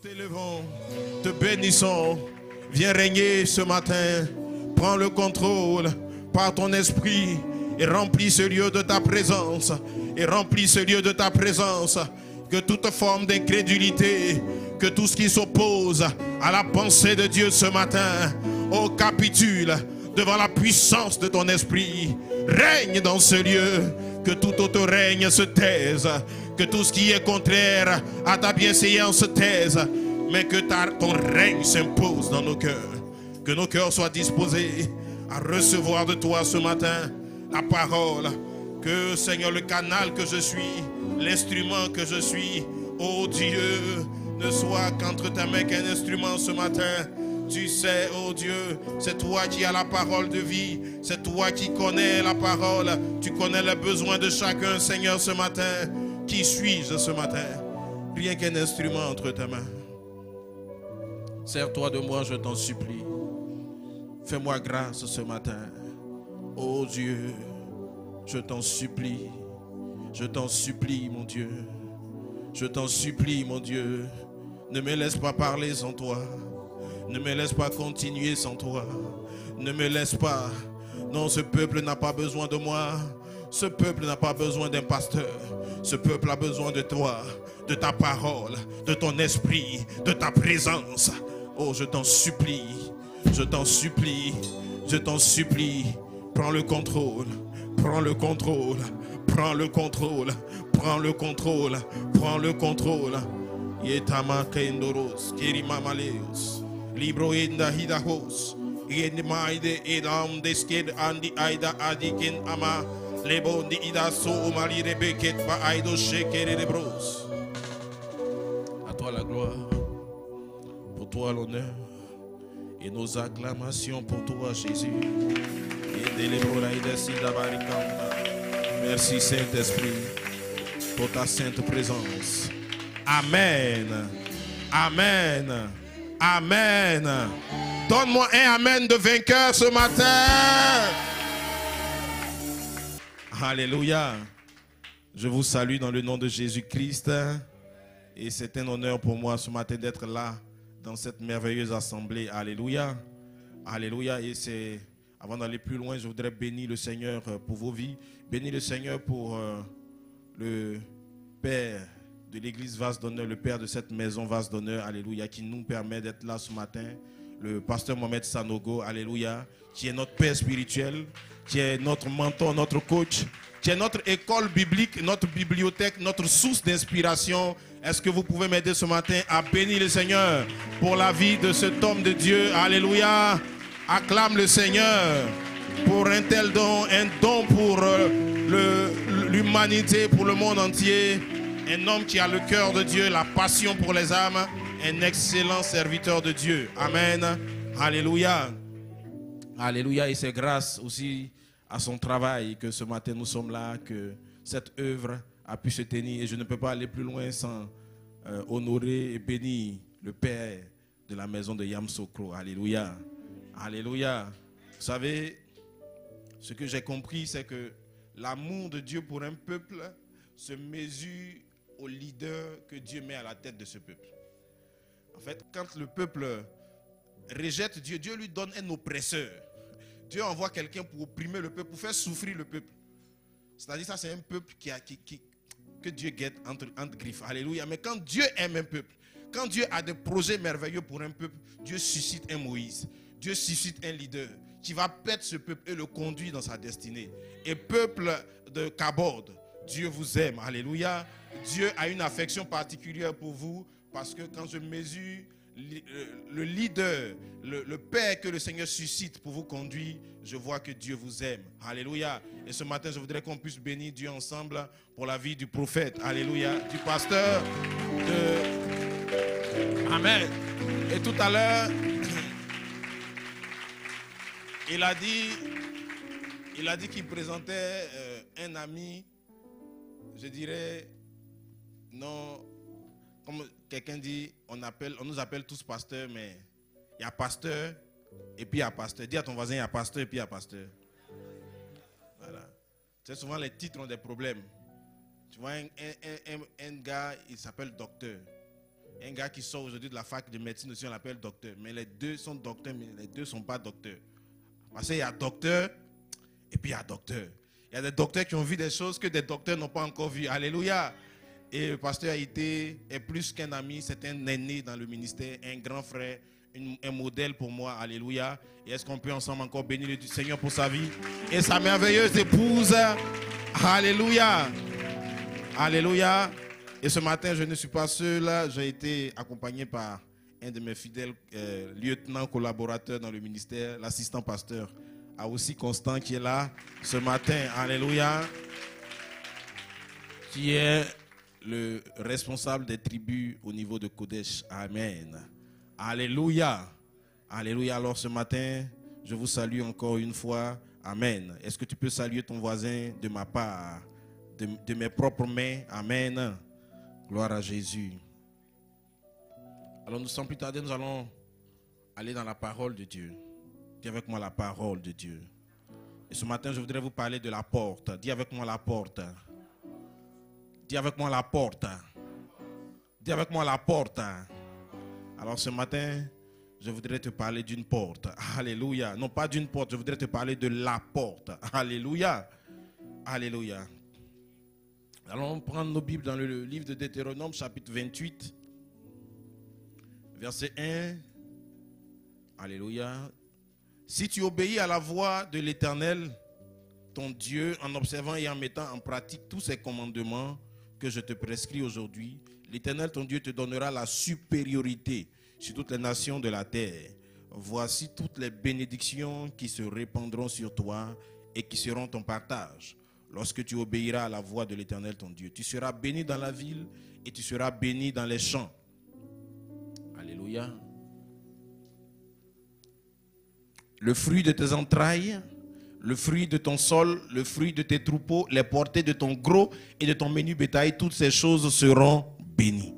T'élevons, te bénissons, viens régner ce matin, prends le contrôle par ton esprit et remplis ce lieu de ta présence, que toute forme d'incrédulité, que tout ce qui s'oppose à la pensée de Dieu ce matin, capitule devant la puissance de ton esprit, règne dans ce lieu, que tout autre règne se taise, que tout ce qui est contraire à ta bienséance se taise, mais que ton règne s'impose dans nos cœurs. Que nos cœurs soient disposés à recevoir de toi ce matin la parole. Que, Seigneur, le canal que je suis, l'instrument que je suis, ô Dieu, ne soit qu'entre ta main qu'un instrument ce matin. Tu sais, oh Dieu, c'est toi qui as la parole de vie. C'est toi qui connais la parole. Tu connais les besoins de chacun, Seigneur, ce matin. Qui suis-je ce matin? Rien qu'un instrument entre tes mains. Sers-toi de moi, je t'en supplie. Fais-moi grâce ce matin. Oh Dieu, je t'en supplie. Je t'en supplie, mon Dieu. Je t'en supplie, mon Dieu. Ne me laisse pas parler sans toi. Ne me laisse pas continuer sans toi. Ne me laisse pas. Non, ce peuple n'a pas besoin de moi. Ce peuple n'a pas besoin d'un pasteur. Ce peuple a besoin de toi, de ta parole, de ton esprit, de ta présence. Oh, je t'en supplie. Je t'en supplie. Je t'en supplie. Prends le contrôle. Prends le contrôle. Prends le contrôle. Prends le contrôle. Prends le contrôle. Yetama kendoros. Kerimamaleos. Libro inda hidahos, in maide edam desked andi aida adikin ama, lebo di ida so mali rebeket pa aido shekere de bros. À toi la gloire, pour toi l'honneur, et nos acclamations pour toi Jésus. Merci Saint-Esprit pour ta sainte présence. Amen. Amen. Amen. Donne-moi un amen de vainqueur ce matin. Alléluia. Je vous salue dans le nom de Jésus-Christ. Et c'est un honneur pour moi ce matin d'être là dans cette merveilleuse assemblée. Alléluia. Alléluia. Et c'est, avant d'aller plus loin, je voudrais bénir le Seigneur pour vos vies. Bénir le Seigneur pour le Père de l'église Vase d'Honneur, le père de cette maison Vase d'Honneur, alléluia, qui nous permet d'être là ce matin, le pasteur Mohamed Sanogo, alléluia, qui est notre père spirituel, qui est notre mentor, notre coach, qui est notre école biblique, notre bibliothèque, notre source d'inspiration. Est-ce que vous pouvez m'aider ce matin à bénir le Seigneur pour la vie de cet homme de Dieu, alléluia. Acclame le Seigneur pour un tel don, un don pour l'humanité, pour le monde entier. Un homme qui a le cœur de Dieu, la passion pour les âmes, un excellent serviteur de Dieu. Amen. Alléluia. Alléluia. Et c'est grâce aussi à son travail que ce matin nous sommes là, que cette œuvre a pu se tenir. Et je ne peux pas aller plus loin sans honorer et bénir le Père de la maison de Yamsokro. Alléluia. Alléluia. Vous savez, ce que j'ai compris, c'est que l'amour de Dieu pour un peuple se mesure au leader que Dieu met à la tête de ce peuple. En fait, quand le peuple rejette Dieu, Dieu lui donne un oppresseur. Dieu envoie quelqu'un pour opprimer le peuple, pour faire souffrir le peuple. C'est-à-dire ça, c'est un peuple que Dieu guette entre griffes. Alléluia. Mais quand Dieu aime un peuple, quand Dieu a des projets merveilleux pour un peuple, Dieu suscite un Moïse. Dieu suscite un leader qui va perdre ce peuple et le conduire dans sa destinée. Et peuple de Kabod, Dieu vous aime. Alléluia. Dieu a une affection particulière pour vous parce que quand je mesure le leader, le Père que le Seigneur suscite pour vous conduire, je vois que Dieu vous aime. Alléluia. Et ce matin, je voudrais qu'on puisse bénir Dieu ensemble pour la vie du prophète. Alléluia. Du pasteur. Amen. Et tout à l'heure, il a dit qu'il présentait un ami, je dirais, non, comme quelqu'un dit, on nous appelle tous pasteurs, mais il y a pasteur et puis il y a pasteur. Dis à ton voisin, il y a pasteur et puis il y a pasteur. Voilà. C'est souvent les titres ont des problèmes. Tu vois, un gars, il s'appelle docteur. Un gars qui sort aujourd'hui de la fac de médecine aussi, on l'appelle docteur. Mais les deux sont docteurs, mais les deux ne sont pas docteurs. Parce qu'il y a docteur et puis il y a docteur. Il y a des docteurs qui ont vu des choses que des docteurs n'ont pas encore vues. Alléluia. Et le pasteur est plus qu'un ami, c'est un aîné dans le ministère, un grand frère, un modèle pour moi. Alléluia. Et est-ce qu'on peut ensemble encore bénir le Seigneur pour sa vie et sa merveilleuse épouse? Alléluia. Alléluia. Et ce matin, je ne suis pas seul. J'ai été accompagné par un de mes fidèles lieutenants collaborateurs dans le ministère, l'assistant pasteur, aussi Constant, qui est là ce matin. Alléluia. Qui est le responsable des tribus au niveau de Kodesh. Amen. Alléluia. Alléluia. Alors ce matin, je vous salue encore une fois. Amen. Est-ce que tu peux saluer ton voisin de ma part, de mes propres mains? Amen. Gloire à Jésus. Alors nous sans plus tarder, nous allons aller dans la parole de Dieu. Dis avec moi la parole de Dieu. Et ce matin, je voudrais vous parler de la porte. Dis avec moi la porte. Dis avec moi la porte. Dis avec moi la porte. Alors ce matin, je voudrais te parler d'une porte. Alléluia. Non pas d'une porte, je voudrais te parler de la porte. Alléluia. Alléluia. Allons prendre nos Bibles dans le livre de Deutéronome, chapitre 28, verset 1. Alléluia. Si tu obéis à la voix de l'Éternel, ton Dieu, en observant et en mettant en pratique tous ses commandements que je te prescris aujourd'hui, l'Éternel, ton Dieu, te donnera la supériorité sur toutes les nations de la terre. Voici toutes les bénédictions qui se répandront sur toi et qui seront ton partage. Lorsque tu obéiras à la voix de l'Éternel, ton Dieu, tu seras béni dans la ville et tu seras béni dans les champs. Alléluia. Le fruit de tes entrailles, le fruit de ton sol, le fruit de tes troupeaux, les portées de ton gros et de ton menu bétail, toutes ces choses seront bénies.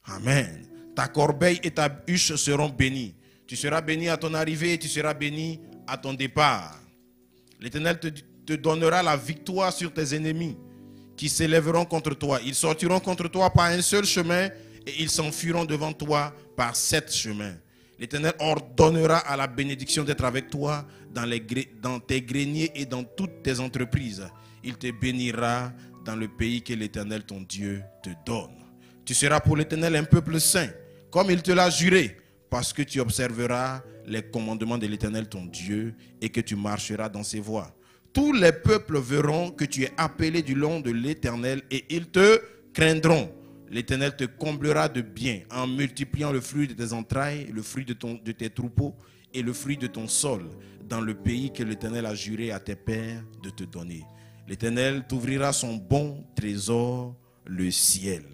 Amen. Ta corbeille et ta huche seront bénies. Tu seras béni à ton arrivée et tu seras béni à ton départ. L'Éternel te donnera la victoire sur tes ennemis qui s'élèveront contre toi. Ils sortiront contre toi par un seul chemin et ils s'enfuiront devant toi par 7 chemins. L'Éternel ordonnera à la bénédiction d'être avec toi dans tes greniers et dans toutes tes entreprises. Il te bénira dans le pays que l'Éternel ton Dieu te donne. Tu seras pour l'Éternel un peuple saint, comme il te l'a juré, parce que tu observeras les commandements de l'Éternel ton Dieu et que tu marcheras dans ses voies. Tous les peuples verront que tu es appelé du nom de l'Éternel et ils te craindront. L'Éternel te comblera de bien en multipliant le fruit de tes entrailles, le fruit de tes troupeaux et le fruit de ton sol dans le pays que l'Éternel a juré à tes pères de te donner. L'Éternel t'ouvrira son bon trésor, le ciel,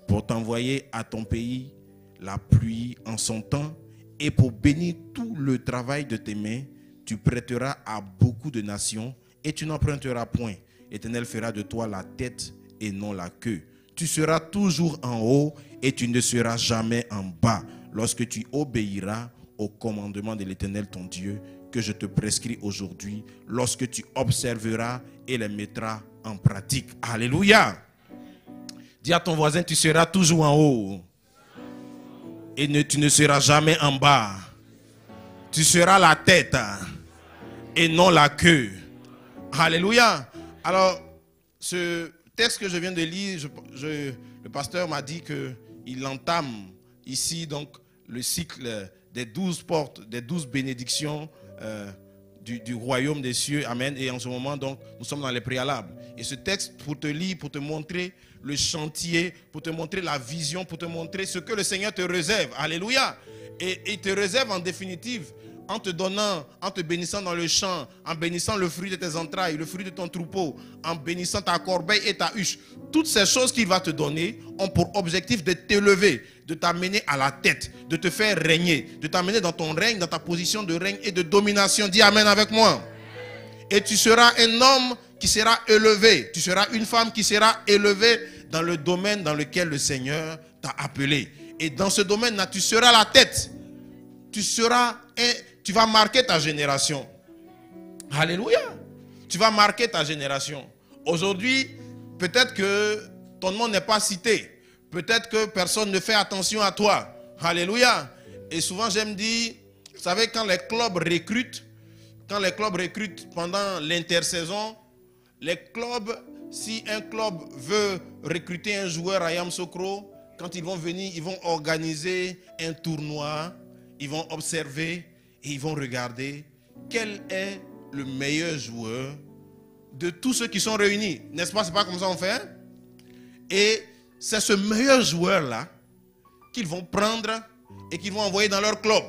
pour t'envoyer à ton pays la pluie en son temps et pour bénir tout le travail de tes mains. Tu prêteras à beaucoup de nations et tu n'emprunteras point. L'Éternel fera de toi la tête et non la queue. Tu seras toujours en haut et tu ne seras jamais en bas lorsque tu obéiras au commandement de l'Éternel ton Dieu que je te prescris aujourd'hui, lorsque tu observeras et les mettras en pratique. Alléluia. Dis à ton voisin, tu seras toujours en haut et tu ne seras jamais en bas. Tu seras la tête et non la queue. Alléluia. Alors, ce texte que je viens de lire, le pasteur m'a dit qu'il entame ici donc le cycle des 12 portes, des 12 bénédictions du royaume des cieux. Amen. Et en ce moment, donc, nous sommes dans les préalables. Et ce texte, pour te lire, pour te montrer le chantier, pour te montrer la vision, pour te montrer ce que le Seigneur te réserve. Alléluia. Et il te réserve en définitive en te donnant, en te bénissant dans le champ, en bénissant le fruit de tes entrailles, le fruit de ton troupeau, en bénissant ta corbeille et ta huche. Toutes ces choses qu'il va te donner ont pour objectif de t'élever, de t'amener à la tête, de te faire régner, de t'amener dans ton règne, dans ta position de règne et de domination. Dis Amen avec moi. Et tu seras un homme qui sera élevé. Tu seras une femme qui sera élevée dans le domaine dans lequel le Seigneur t'a appelé. Et dans ce domaine-là, tu seras la tête. Tu vas marquer ta génération. Alléluia. Tu vas marquer ta génération. Aujourd'hui, peut-être que ton nom n'est pas cité. Peut-être que personne ne fait attention à toi. Alléluia. Et souvent j'aime dire, vous savez, quand les clubs recrutent pendant l'intersaison, les clubs, si un club veut recruter un joueur à Yamoussoukro, quand ils vont venir, ils vont organiser un tournoi, ils vont observer et ils vont regarder quel est le meilleur joueur de tous ceux qui sont réunis. N'est-ce pas? C'est pas comme ça qu'on fait? Et c'est ce meilleur joueur-là qu'ils vont prendre et qu'ils vont envoyer dans leur club.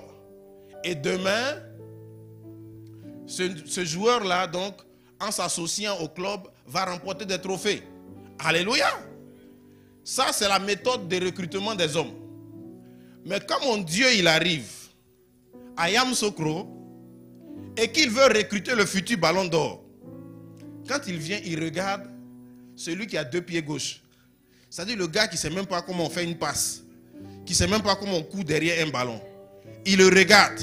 Et demain, ce joueur-là, donc, en s'associant au club, va remporter des trophées. Alléluia! Ça, c'est la méthode de recrutement des hommes. Mais quand mon Dieu, il arrive à Yamoussoukro et qu'il veut recruter le futur ballon d'or, quand il vient, il regarde celui qui a 2 pieds gauche. C'est-à-dire le gars qui ne sait même pas comment on fait une passe, qui ne sait même pas comment on court derrière un ballon. Il le regarde,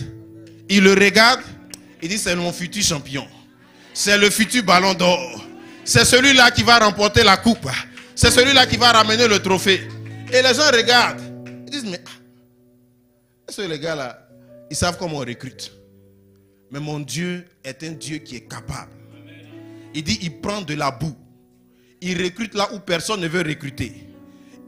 il dit c'est mon futur champion. C'est le futur ballon d'or. C'est celui-là qui va remporter la coupe. C'est celui-là qui va ramener le trophée. Et les gens regardent. Ils disent, mais est-ce que les gars-là, ils savent comment on recrute? Mais mon Dieu est un Dieu qui est capable. Il dit, il prend de la boue. Il recrute là où personne ne veut recruter.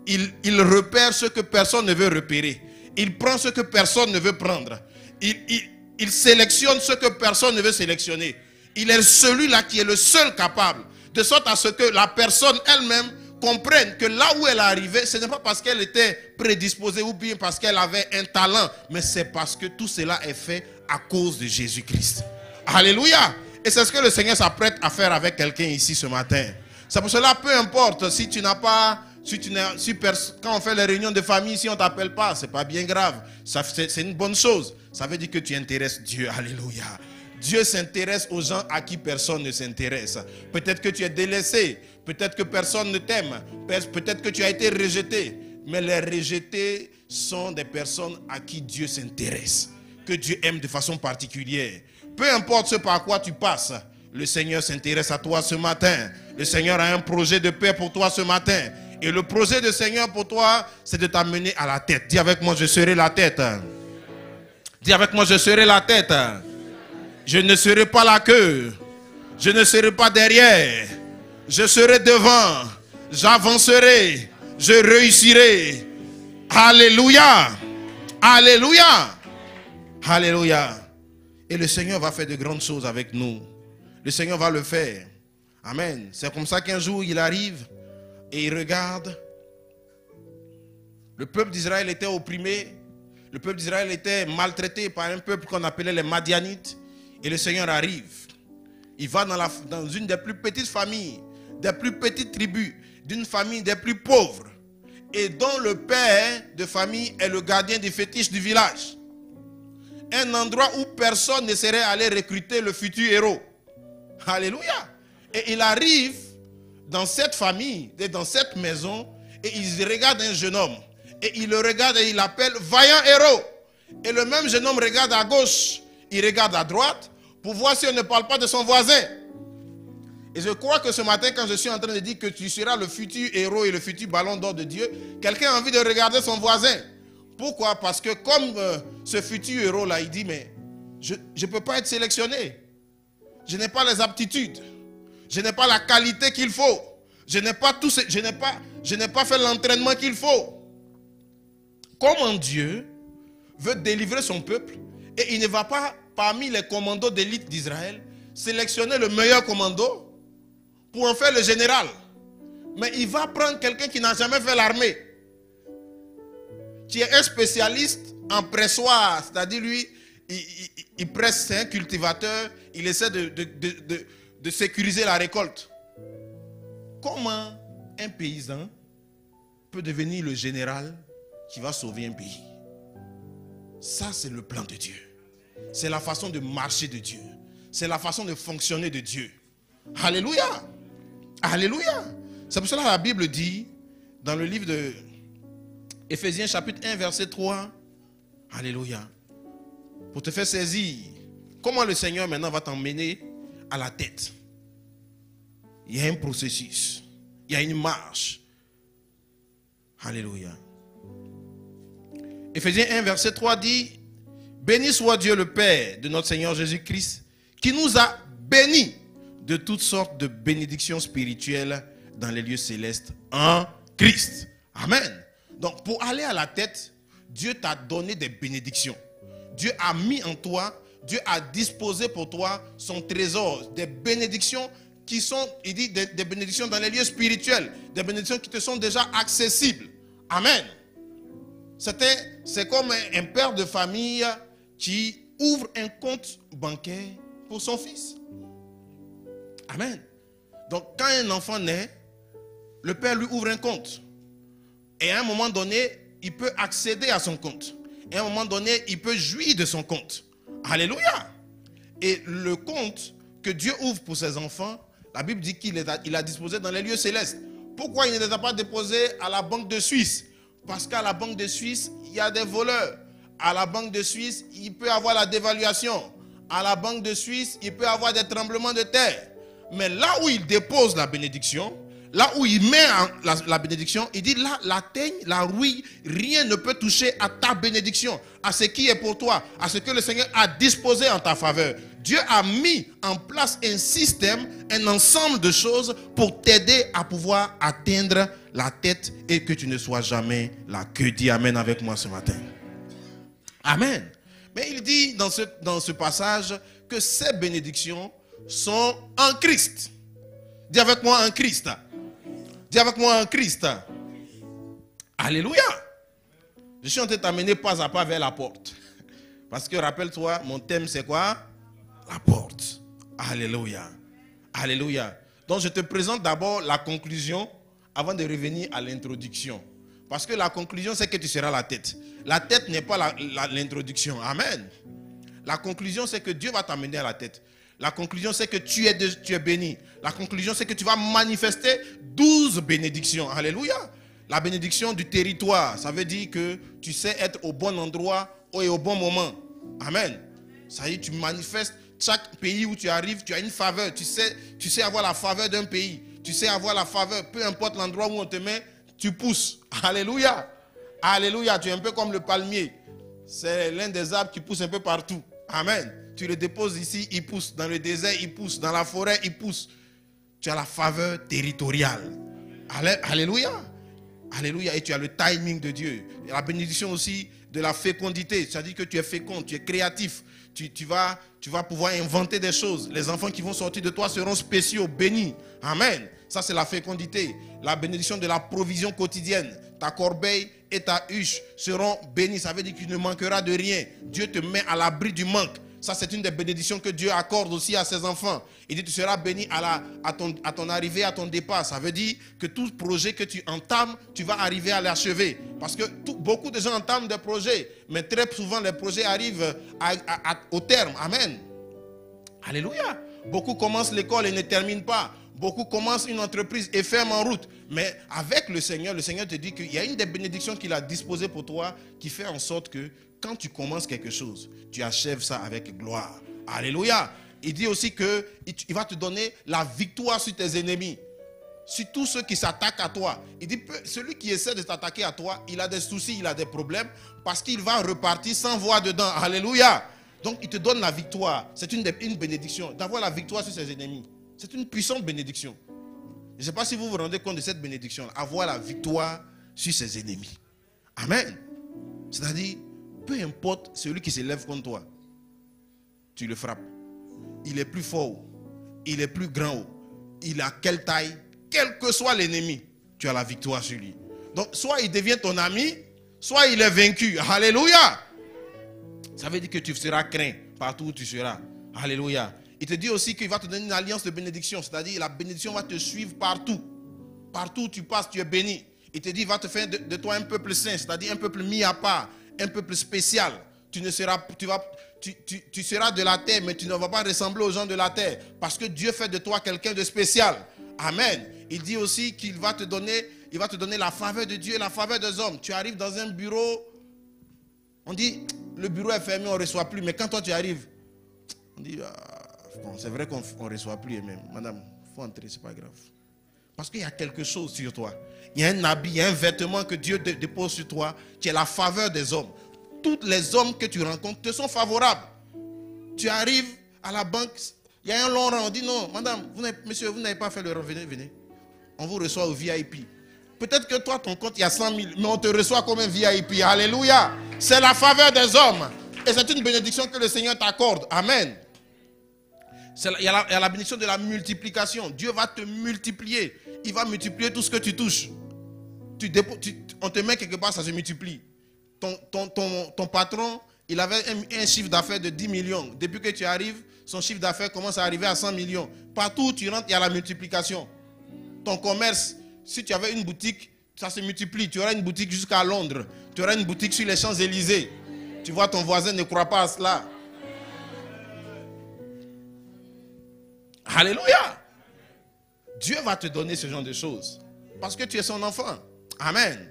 Il repère ce que personne ne veut repérer. Il prend ce que personne ne veut prendre. Il sélectionne ce que personne ne veut sélectionner. Il est celui-là qui est le seul capable. De sorte à ce que la personne elle-même comprenne que là où elle est arrivée, ce n'est pas parce qu'elle était prédisposée ou bien parce qu'elle avait un talent, mais c'est parce que tout cela est fait à cause de Jésus-Christ. Alléluia! Et c'est ce que le Seigneur s'apprête à faire avec quelqu'un ici ce matin. C'est pour cela, peu importe si tu n'as pas, quand on fait les réunions de famille, si on ne t'appelle pas, ce n'est pas bien grave. C'est une bonne chose. Ça veut dire que tu intéresses Dieu. Alléluia. Dieu s'intéresse aux gens à qui personne ne s'intéresse. Peut-être que tu es délaissé. Peut-être que personne ne t'aime. Peut-être que tu as été rejeté. Mais les rejetés sont des personnes à qui Dieu s'intéresse. Que Dieu aime de façon particulière. Peu importe ce par quoi tu passes, le Seigneur s'intéresse à toi ce matin. Le Seigneur a un projet de paix pour toi ce matin. Et le projet du Seigneur pour toi, c'est de t'amener à la tête. Dis avec moi, je serai la tête. Dis avec moi, je serai la tête. Je ne serai pas la queue. Je ne serai pas derrière. Je serai devant. J'avancerai. Je réussirai. Alléluia. Alléluia. Alléluia. Et le Seigneur va faire de grandes choses avec nous. Le Seigneur va le faire. Amen. C'est comme ça qu'un jour il arrive et il regarde. Le peuple d'Israël était opprimé. Le peuple d'Israël était maltraité par un peuple qu'on appelait les Madianites. Et le Seigneur arrive. Il va dans une des plus petites familles, des plus petites tribus, d'une famille des plus pauvres. Et dont le père de famille est le gardien des fétiches du village. Un endroit où personne ne serait allé recruter le futur héros. Alléluia. Et il arrive dans cette famille, dans cette maison, et il regarde un jeune homme. Et il le regarde et il l'appelle vaillant héros. Et le même jeune homme regarde à gauche, il regarde à droite, pour voir si on ne parle pas de son voisin. Et je crois que ce matin, quand je suis en train de dire que tu seras le futur héros et le futur ballon d'or de Dieu, quelqu'un a envie de regarder son voisin. Pourquoi? Parce que comme ce futur héros-là, il dit, mais je ne peux pas être sélectionné. Je n'ai pas les aptitudes. Je n'ai pas la qualité qu'il faut. Je n'ai pas fait l'entraînement qu'il faut. Comment Dieu veut délivrer son peuple et il ne va pas parmi les commandos d'élite d'Israël sélectionner le meilleur commando pour en faire le général. Mais il va prendre quelqu'un qui n'a jamais fait l'armée, qui est un spécialiste en pressoir, c'est-à-dire lui, il presse, c'est un cultivateur, il essaie de sécuriser la récolte. Comment un paysan peut devenir le général qui va sauver un pays? Ça, c'est le plan de Dieu. C'est la façon de marcher de Dieu. C'est la façon de fonctionner de Dieu. Alléluia. Alléluia. C'est pour cela que la Bible dit, dans le livre de Éphésiens chapitre 1, verset 3, alléluia, pour te faire saisir comment le Seigneur maintenant va t'emmener à la tête. Il y a un processus, il y a une marche. Alléluia. Éphésiens 1, verset 3 dit, béni soit Dieu le Père de notre Seigneur Jésus-Christ, qui nous a bénis de toutes sortes de bénédictions spirituelles dans les lieux célestes en Christ. Amen. Donc pour aller à la tête, Dieu t'a donné des bénédictions. Dieu a mis en toi, Dieu a disposé pour toi son trésor, des bénédictions qui sont, il dit, des bénédictions dans les lieux spirituels, des bénédictions qui te sont déjà accessibles. Amen. C'est comme un père de famille qui ouvre un compte bancaire pour son fils. Amen. Donc quand un enfant naît, le père lui ouvre un compte. Et à un moment donné, il peut accéder à son compte. Et à un moment donné, il peut jouir de son compte. Alléluia. Et le compte que Dieu ouvre pour ses enfants, la Bible dit qu'il a disposé dans les lieux célestes. Pourquoi il ne les a pas déposés à la Banque de Suisse? Parce qu'à la Banque de Suisse, il y a des voleurs. À la Banque de Suisse, il peut y avoir la dévaluation. À la Banque de Suisse, il peut y avoir des tremblements de terre. Mais là où il dépose la bénédiction, là où il met la bénédiction, il dit là, la teigne, la rouille, rien ne peut toucher à ta bénédiction, à ce qui est pour toi, à ce que le Seigneur a disposé en ta faveur. Dieu a mis en place un système, un ensemble de choses pour t'aider à pouvoir atteindre la tête et que tu ne sois jamais la queue. Dis Amen avec moi ce matin. Amen. Mais il dit dans ce passage que ces bénédictions sont en Christ. Dis avec moi en Christ. Dis avec moi en Christ. Alléluia. Je suis en train de t'amener pas à pas vers la porte. Parce que rappelle-toi, mon thème c'est quoi? La porte. Alléluia. Alléluia. Donc je te présente d'abord la conclusion avant de revenir à l'introduction. Parce que la conclusion c'est que tu seras la tête. La tête n'est pas l'introduction. Amen. La conclusion c'est que Dieu va t'amener à la tête. La conclusion, c'est que tu es béni. La conclusion, c'est que tu vas manifester 12 bénédictions. Alléluia. La bénédiction du territoire, ça veut dire que tu sais être au bon endroit et au bon moment. Amen. Ça veut dire que tu manifestes chaque pays où tu arrives, tu as une faveur. Tu sais avoir la faveur d'un pays. Tu sais avoir la faveur, peu importe l'endroit où on te met, tu pousses. Alléluia. Alléluia. Tu es un peu comme le palmier. C'est l'un des arbres qui pousse un peu partout. Amen. Tu le déposes ici, il pousse. Dans le désert, il pousse. Dans la forêt, il pousse. Tu as la faveur territoriale. Alléluia. Alléluia. Et tu as le timing de Dieu. Et la bénédiction aussi de la fécondité. C'est-à-dire que tu es fécond, tu es créatif. Tu vas pouvoir inventer des choses. Les enfants qui vont sortir de toi seront spéciaux, bénis. Amen. Ça, c'est la fécondité. La bénédiction de la provision quotidienne. Ta corbeille et ta huche seront bénis. Ça veut dire que tu ne manqueras de rien. Dieu te met à l'abri du manque. Ça, c'est une des bénédictions que Dieu accorde aussi à ses enfants. Il dit, tu seras béni à ton arrivée, à ton départ. Ça veut dire que tout projet que tu entames, tu vas arriver à l'achever. Parce que beaucoup de gens entament des projets, mais très souvent, les projets arrivent au terme. Amen. Alléluia. Beaucoup commencent l'école et ne terminent pas. Beaucoup commencent une entreprise et ferment en route. Mais avec le Seigneur te dit qu'il y a une des bénédictions qu'il a disposées pour toi qui fait en sorte que quand tu commences quelque chose, tu achèves ça avec gloire. Alléluia. Il dit aussi qu'il va te donner la victoire sur tes ennemis. Sur tous ceux qui s'attaquent à toi. Il dit, celui qui essaie de t'attaquer à toi, il a des soucis, il a des problèmes, parce qu'il va repartir sans voir dedans. Alléluia. Donc il te donne la victoire. C'est une bénédiction. D'avoir la victoire sur ses ennemis. C'est une puissante bénédiction. Je ne sais pas si vous vous rendez compte de cette bénédiction. Avoir la victoire sur ses ennemis. Amen. C'est-à-dire, peu importe celui qui s'élève contre toi, tu le frappes. Il est plus fort, il est plus grand, il a quelle taille, quel que soit l'ennemi, tu as la victoire sur lui. Donc, soit il devient ton ami, soit il est vaincu. Alléluia. Ça veut dire que tu seras craint partout où tu seras. Alléluia. Il te dit aussi qu'il va te donner une alliance de bénédiction, c'est-à-dire la bénédiction va te suivre partout. Partout où tu passes, tu es béni. Il te dit qu'il va te faire de toi un peuple saint, c'est-à-dire un peuple mis à part. Un peuple spécial. Tu seras de la terre, mais tu ne vas pas ressembler aux gens de la terre. Parce que Dieu fait de toi quelqu'un de spécial. Amen. Il dit aussi qu'il va te donner la faveur de Dieu et la faveur des hommes. Tu arrives dans un bureau, on dit, le bureau est fermé, on ne reçoit plus. Mais quand toi tu arrives, on dit, bon, c'est vrai qu'on ne reçoit plus. Même. Madame, il faut entrer, c'est pas grave. Parce qu'il y a quelque chose sur toi. Il y a un habit, il y a un vêtement que Dieu dépose sur toi, qui est la faveur des hommes. Tous les hommes que tu rencontres te sont favorables. Tu arrives à la banque, il y a un long rang, on dit non, madame, monsieur, vous n'avez pas fait le rang, venez. On vous reçoit au VIP. Peut-être que toi, ton compte, il y a 100 000, mais on te reçoit comme un VIP. Alléluia. C'est la faveur des hommes. Et c'est une bénédiction que le Seigneur t'accorde. Amen. Il y a la bénédiction de la multiplication. Dieu va te multiplier. Il va multiplier tout ce que tu touches. On te met quelque part, ça se multiplie. Ton patron, il avait un chiffre d'affaires de 10 millions. Depuis que tu arrives, son chiffre d'affaires commence à arriver à 100 millions. Partout où tu rentres, il y a la multiplication. Ton commerce, si tu avais une boutique, ça se multiplie. Tu auras une boutique jusqu'à Londres. Tu auras une boutique sur les Champs-Élysées. Tu vois, ton voisin ne croit pas à cela. Alléluia. Dieu va te donner ce genre de choses. Parce que tu es son enfant. Amen.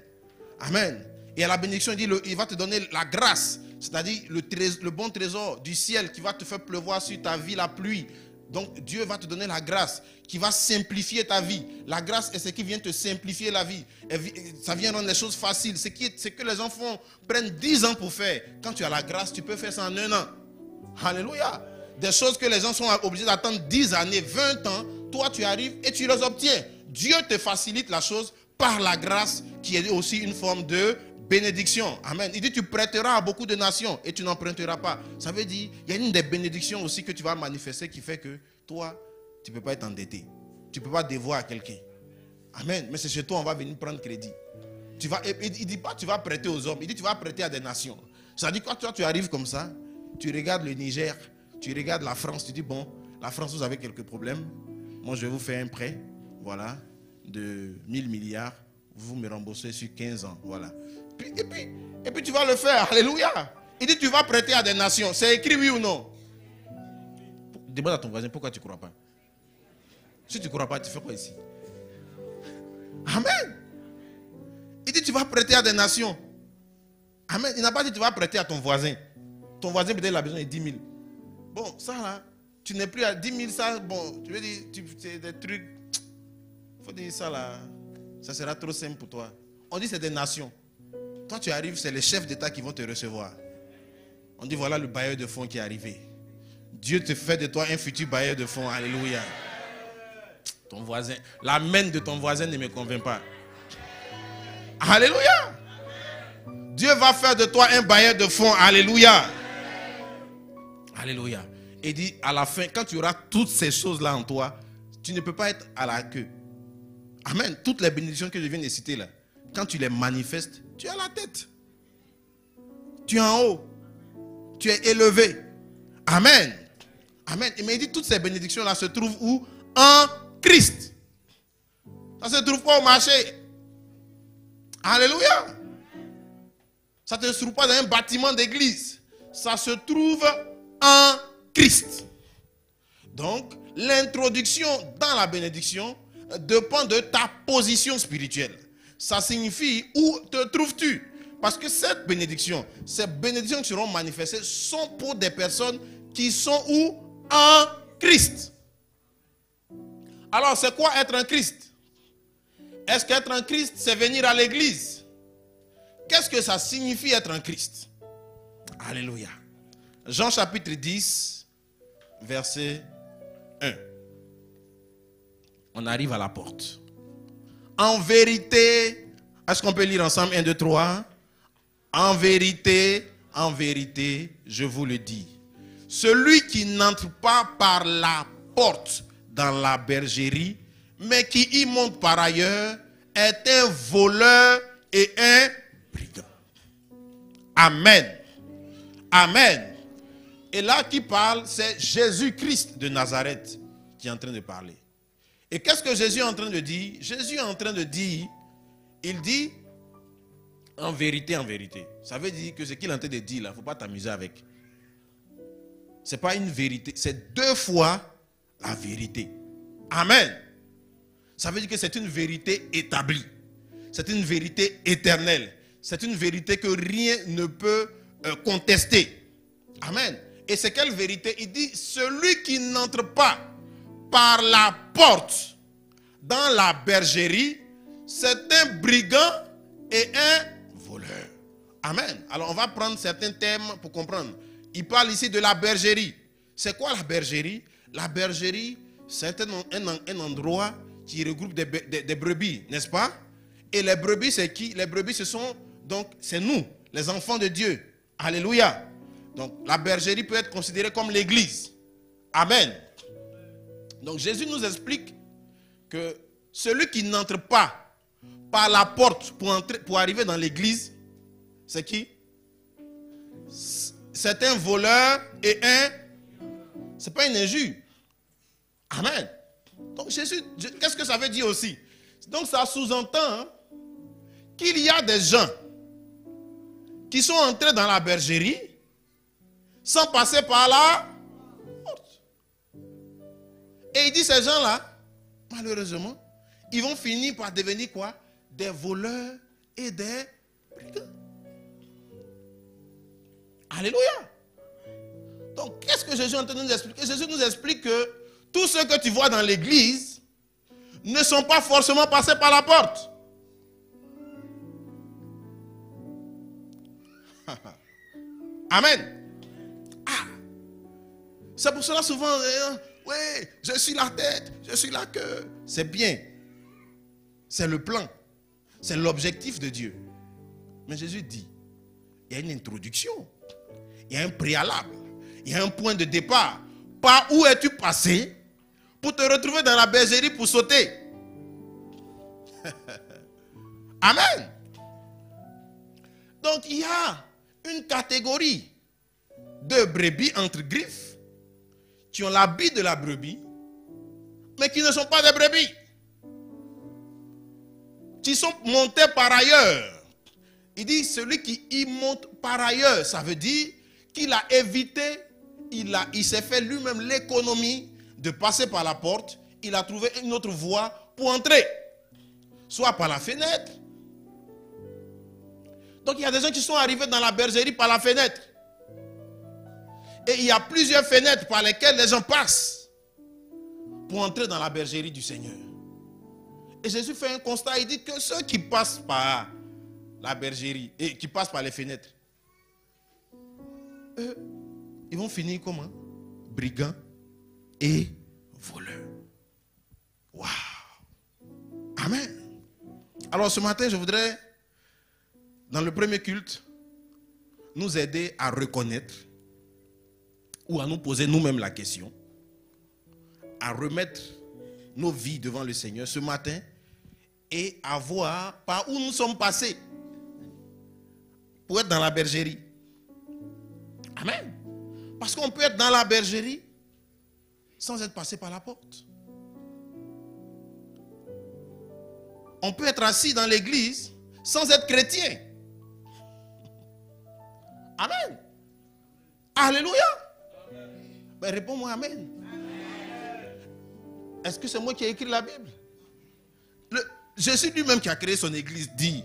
Amen. Et à la bénédiction, il va te donner la grâce. C'est-à-dire le bon trésor du ciel qui va te faire pleuvoir sur ta vie la pluie. Donc Dieu va te donner la grâce qui va simplifier ta vie. La grâce est ce qui vient te simplifier la vie. Ça vient rendre les choses faciles. Ce que les enfants prennent 10 ans pour faire. Quand tu as la grâce, tu peux faire ça en 1 an. Alléluia. Des choses que les gens sont obligés d'attendre 10 années, 20 ans. Toi, tu arrives et tu les obtiens. Dieu te facilite la chose par la grâce qui est aussi une forme de bénédiction. Amen. Il dit tu prêteras à beaucoup de nations et tu n'emprunteras pas. Ça veut dire il y a une des bénédictions aussi que tu vas manifester qui fait que toi, tu ne peux pas être endetté. Tu ne peux pas devoir à quelqu'un. Amen. Mais c'est chez toi, on va venir prendre crédit. Il ne dit pas tu vas prêter aux hommes. Il dit tu vas prêter à des nations. Ça dit quand toi tu arrives comme ça, tu regardes le Niger, tu regardes la France, tu dis bon, la France vous avez quelques problèmes. Moi je vais vous faire un prêt, voilà, de 1000 milliards. Vous me remboursez sur 15 ans, voilà. Et puis tu vas le faire, alléluia. Il dit tu vas prêter à des nations. C'est écrit oui ou non? Demande à ton voisin pourquoi tu ne crois pas. Si tu ne crois pas, tu fais quoi ici? Amen. Il dit tu vas prêter à des nations. Amen. Il n'a pas dit tu vas prêter à ton voisin. Ton voisin peut-être il a besoin de 10 000. Bon, ça là, tu n'es plus à 10 000, ça, bon, tu veux dire, c'est des trucs, il faut dire ça là, ça sera trop simple pour toi. On dit c'est des nations. Toi tu arrives, c'est les chefs d'État qui vont te recevoir. On dit voilà le bailleur de fonds qui est arrivé. Dieu te fait de toi un futur bailleur de fonds, alléluia. Ton voisin, la main de ton voisin ne me convainc pas. Alléluia. Dieu va faire de toi un bailleur de fonds, alléluia. Alléluia. Et dit à la fin, quand tu auras toutes ces choses-là en toi, tu ne peux pas être à la queue. Amen. Toutes les bénédictions que je viens de citer là, quand tu les manifestes, tu es à la tête. Tu es en haut. Tu es élevé. Amen. Amen. Mais il dit toutes ces bénédictions-là se trouvent où? En Christ. Ça ne se trouve pas au marché. Alléluia. Ça ne se trouve pas dans un bâtiment d'église. Ça se trouve en Christ. Donc, l'introduction dans la bénédiction dépend de ta position spirituelle. Ça signifie où te trouves-tu? Parce que ces bénédictions qui seront manifestées sont pour des personnes qui sont où? En Christ. Alors, c'est quoi être en Christ? Est-ce qu'être en Christ, c'est venir à l'église? Qu'est-ce que ça signifie être en Christ? Alléluia. Jean chapitre 10, verset 1. On arrive à la porte. En vérité, est-ce qu'on peut lire ensemble 1, 2, 3? En vérité, je vous le dis. Celui qui n'entre pas par la porte dans la bergerie, mais qui y monte par ailleurs, est un voleur et un brigand. Amen. Amen. Et là qui parle, c'est Jésus-Christ de Nazareth qui est en train de parler. Et qu'est-ce que Jésus est en train de dire? Jésus est en train de dire, il dit, en vérité, ça veut dire que ce qu'il est en train de dire là, il ne faut pas t'amuser avec. Ce n'est pas une vérité, c'est 2 fois la vérité. Amen. Ça veut dire que c'est une vérité établie. C'est une vérité éternelle. C'est une vérité que rien ne peut contester. Amen. Et c'est quelle vérité? Il dit, celui qui n'entre pas par la porte dans la bergerie, c'est un brigand et un voleur. Amen. Alors on va prendre certains thèmes pour comprendre. Il parle ici de la bergerie. C'est quoi la bergerie? La bergerie, c'est un endroit qui regroupe des brebis, n'est-ce pas? Et les brebis, c'est qui? Les brebis, c'est nous, les enfants de Dieu. Alléluia. Donc la bergerie peut être considérée comme l'église. Amen. Donc Jésus nous explique que celui qui n'entre pas par la porte pour arriver dans l'église, c'est qui? C'est un voleur et c'est pas une injure. Amen. Donc Jésus, qu'est-ce que ça veut dire aussi? Donc ça sous-entend qu'il y a des gens qui sont entrés dans la bergerie sans passer par la porte. Et il dit ces gens-là, malheureusement, ils vont finir par devenir quoi? Des voleurs et des brigands. Alléluia. Donc, qu'est-ce que Jésus est en train de nous expliquer? Jésus nous explique que tous ceux que tu vois dans l'église ne sont pas forcément passés par la porte. Amen. Ah. C'est pour cela souvent, oui, je suis la tête, je suis la queue. C'est bien. C'est le plan. C'est l'objectif de Dieu. Mais Jésus dit, il y a une introduction. Il y a un préalable. Il y a un point de départ. Par où es-tu passé pour te retrouver dans la bergerie pour sauter? Amen. Donc il y a une catégorie de brebis entre griffes qui ont l'habit de la brebis, mais qui ne sont pas des brebis. Qui sont montés par ailleurs. Il dit celui qui y monte par ailleurs, ça veut dire qu'il a évité, il s'est fait lui-même l'économie de passer par la porte. Il a trouvé une autre voie pour entrer. Soit par la fenêtre. Donc il y a des gens qui sont arrivés dans la bergerie par la fenêtre. Et il y a plusieurs fenêtres par lesquelles les gens passent pour entrer dans la bergerie du Seigneur. Et Jésus fait un constat, il dit que ceux qui passent par la bergerie et qui passent par les fenêtres, eux, ils vont finir comment? Brigands et voleurs. Waouh! Amen. Alors ce matin, je voudrais, dans le premier culte, nous aider à reconnaître ou à nous poser nous-mêmes la question, à remettre nos vies devant le Seigneur ce matin et à voir par où nous sommes passés pour être dans la bergerie. Amen. Parce qu'on peut être dans la bergerie sans être passé par la porte. On peut être assis dans l'église sans être chrétien. Amen. Alléluia. Ben, réponds-moi amen. Est-ce que c'est moi qui ai écrit la Bible? Jésus lui-même qui a créé son église dit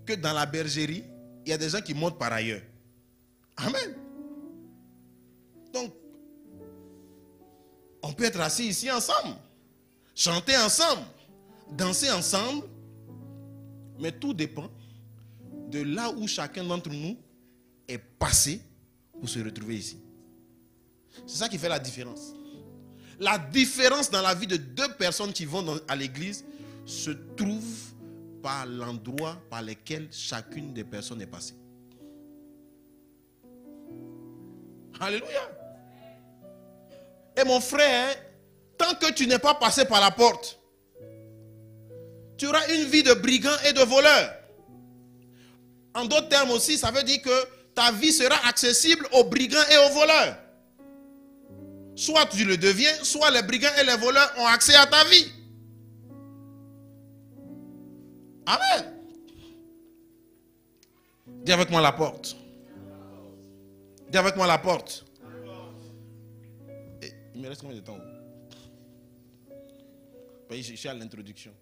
que dans la bergerie, il y a des gens qui montent par ailleurs. Amen. Donc, on peut être assis ici ensemble, chanter ensemble, danser ensemble, mais tout dépend de là où chacun d'entre nous est passé pour se retrouver ici. C'est ça qui fait la différence. La différence dans la vie de deux personnes qui vont à l'église se trouve par l'endroit par lequel chacune des personnes est passée. Alléluia. Et mon frère, tant que tu n'es pas passé par la porte, tu auras une vie de brigand et de voleur. En d'autres termes aussi, ça veut dire que ta vie sera accessible aux brigands et aux voleurs. Soit tu le deviens, soit les brigands et les voleurs ont accès à ta vie. Amen. Dis avec moi la porte. Dis avec moi la porte. Et il me reste combien de temps? Je suis à l'introduction.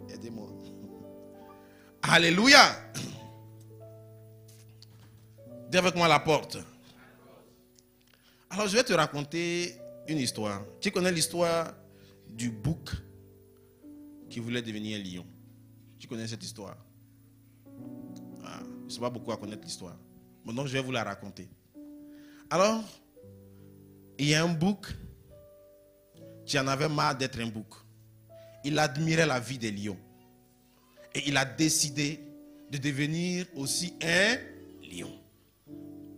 Aidez-moi. Alléluia. Dis avec moi la porte. Alors je vais te raconter une histoire. Tu connais l'histoire du bouc qui voulait devenir un lion. Tu connais cette histoire? Ah, je ne sais pas beaucoup à connaître l'histoire. Bon, donc je vais vous la raconter. Alors, il y a un bouc qui en avait marre d'être un bouc. Il admirait la vie des lions. Et il a décidé de devenir aussi un lion.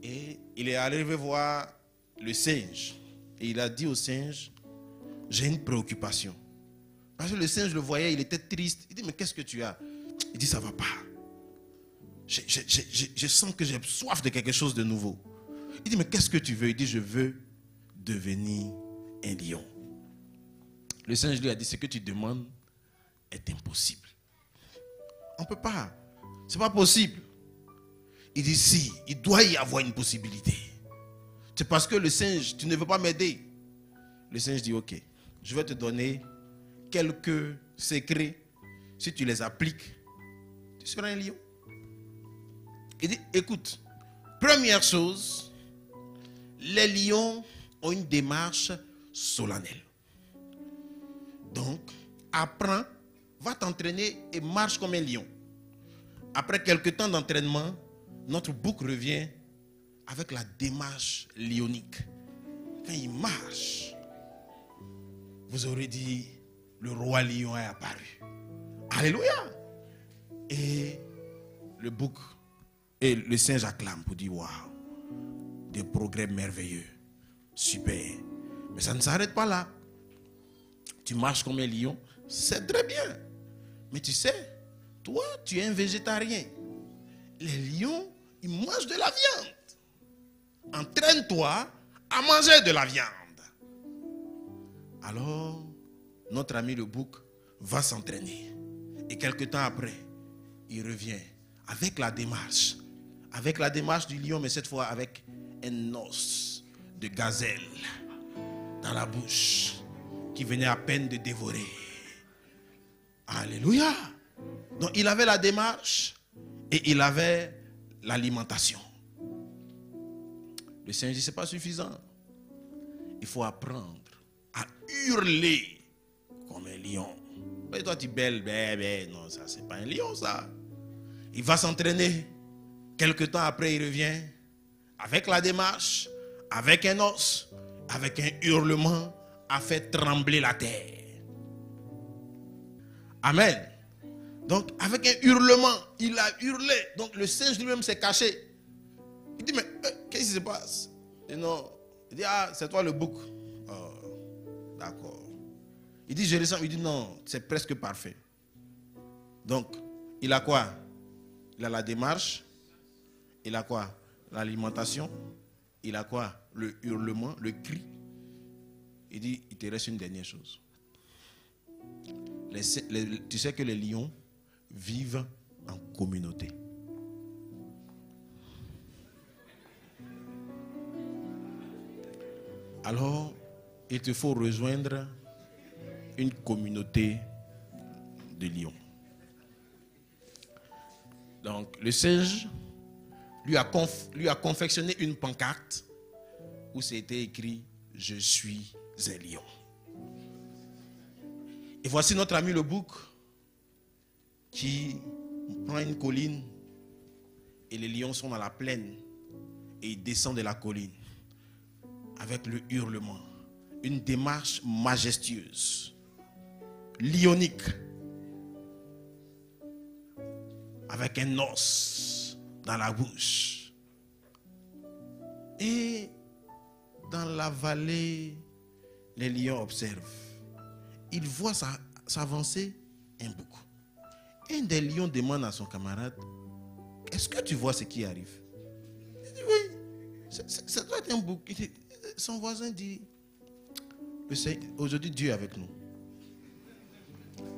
Et il est arrivé voir le singe. Et il a dit au singe, j'ai une préoccupation. Parce que le singe le voyait, il était triste. Il dit, mais qu'est-ce que tu as? Il dit, ça ne va pas. Je sens que j'ai soif de quelque chose de nouveau. Il dit, mais qu'est-ce que tu veux? Il dit, je veux devenir un lion. Le singe lui a dit, ce que tu demandes est impossible. On ne peut pas. Ce n'est pas possible. Il dit, si, il doit y avoir une possibilité. C'est parce que le singe, tu ne veux pas m'aider. Le singe dit, ok, je vais te donner quelques secrets. Si tu les appliques, tu seras un lion. Il dit, écoute, première chose, les lions ont une démarche solennelle. Donc, apprends, va t'entraîner et marche comme un lion. Après quelques temps d'entraînement, notre bouc revient avec la démarche lionique. Quand il marche, vous aurez dit, le roi lion est apparu. Alléluia. Et le bouc et le singe acclament pour dire, waouh, des progrès merveilleux, super. Mais ça ne s'arrête pas là. Tu marches comme un lion, c'est très bien. Mais tu sais, toi, tu es un végétarien. Les lions, ils mangent de la viande. Entraîne-toi à manger de la viande. Alors, notre ami le bouc va s'entraîner. Et quelque temps après, il revient avec la démarche. Avec la démarche du lion, mais cette fois avec un os de gazelle dans la bouche qui venait à peine de dévorer. Alléluia. Donc il avait la démarche et il avait l'alimentation. Le Seigneur dit, ce n'est pas suffisant. Il faut apprendre à hurler comme un lion. Mais toi tu belles, bébé. Non, ça c'est pas un lion ça. Il va s'entraîner. Quelque temps après il revient avec la démarche, avec un os, avec un hurlement, a fait trembler la terre. Amen. Donc avec un hurlement, il a hurlé. Donc le singe lui-même s'est caché. Il dit, mais qu'est-ce qui se passe? Et non. Il dit, ah, c'est toi le bouc. Oh, d'accord. Il dit, je ressens. Il dit, non, c'est presque parfait. Donc, il a quoi? Il a la démarche. Il a quoi? L'alimentation. Il a quoi? Le hurlement, le cri. Il dit, il te reste une dernière chose. Tu sais que les lions vivent en communauté. Alors, il te faut rejoindre une communauté de lions. Donc, le singe lui a confectionné une pancarte où c'était écrit « Je suis un lion ». Et voici notre ami le bouc qui prend une colline et les lions sont dans la plaine et il descend de la colline avec le hurlement, une démarche majestueuse, lionique, avec un os dans la bouche. Et dans la vallée, les lions observent. Ils voient s'avancer un bouc. Un des lions demande à son camarade, est-ce que tu vois ce qui arrive? Il dit, oui, ça doit être un bouc. Son voisin dit, aujourd'hui Dieu est avec nous.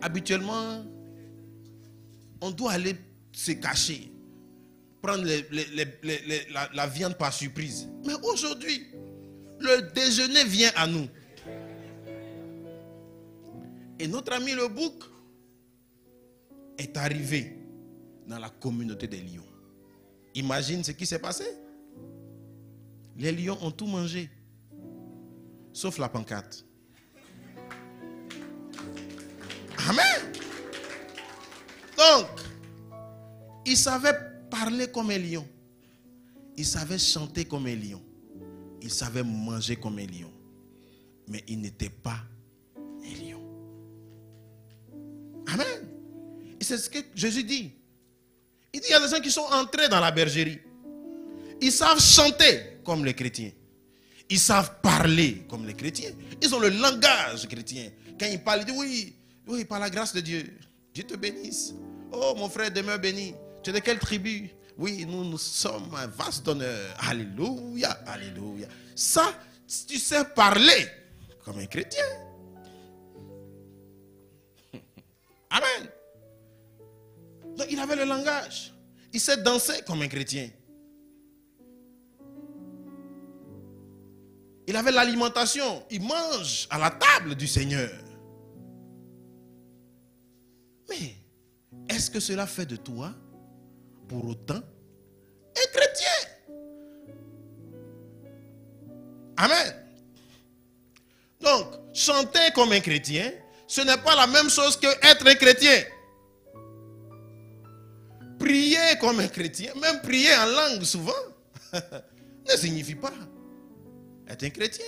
Habituellement, on doit aller se cacher, prendre la viande par surprise. Mais aujourd'hui, le déjeuner vient à nous. Et notre ami le bouc est arrivé dans la communauté des lions. Imagine ce qui s'est passé. Les lions ont tout mangé, sauf la pancarte. Amen. Donc, il savait parler comme un lion. Il savait chanter comme un lion. Il savait manger comme un lion. Mais il n'était pas un lion. Amen. Et c'est ce que Jésus dit. Il dit, il y a des gens qui sont entrés dans la bergerie. Ils savent chanter comme les chrétiens. Ils savent parler comme les chrétiens. Ils ont le langage chrétien. Quand ils parlent, ils disent, oui, oui, par la grâce de Dieu. Dieu te bénisse. Oh, mon frère, demeure béni. Tu es de quelle tribu? Oui, nous sommes un vaste d'honneur. Alléluia, alléluia. Ça, tu sais parler comme un chrétien. Amen. Donc, il avait le langage. Il sait danser comme un chrétien. Il avait l'alimentation. Il mange à la table du Seigneur. Mais, est-ce que cela fait de toi, pour autant, un chrétien? Amen. Donc, chanter comme un chrétien, ce n'est pas la même chose que être un chrétien. Prier comme un chrétien, même prier en langue souvent, ne signifie pas être un chrétien.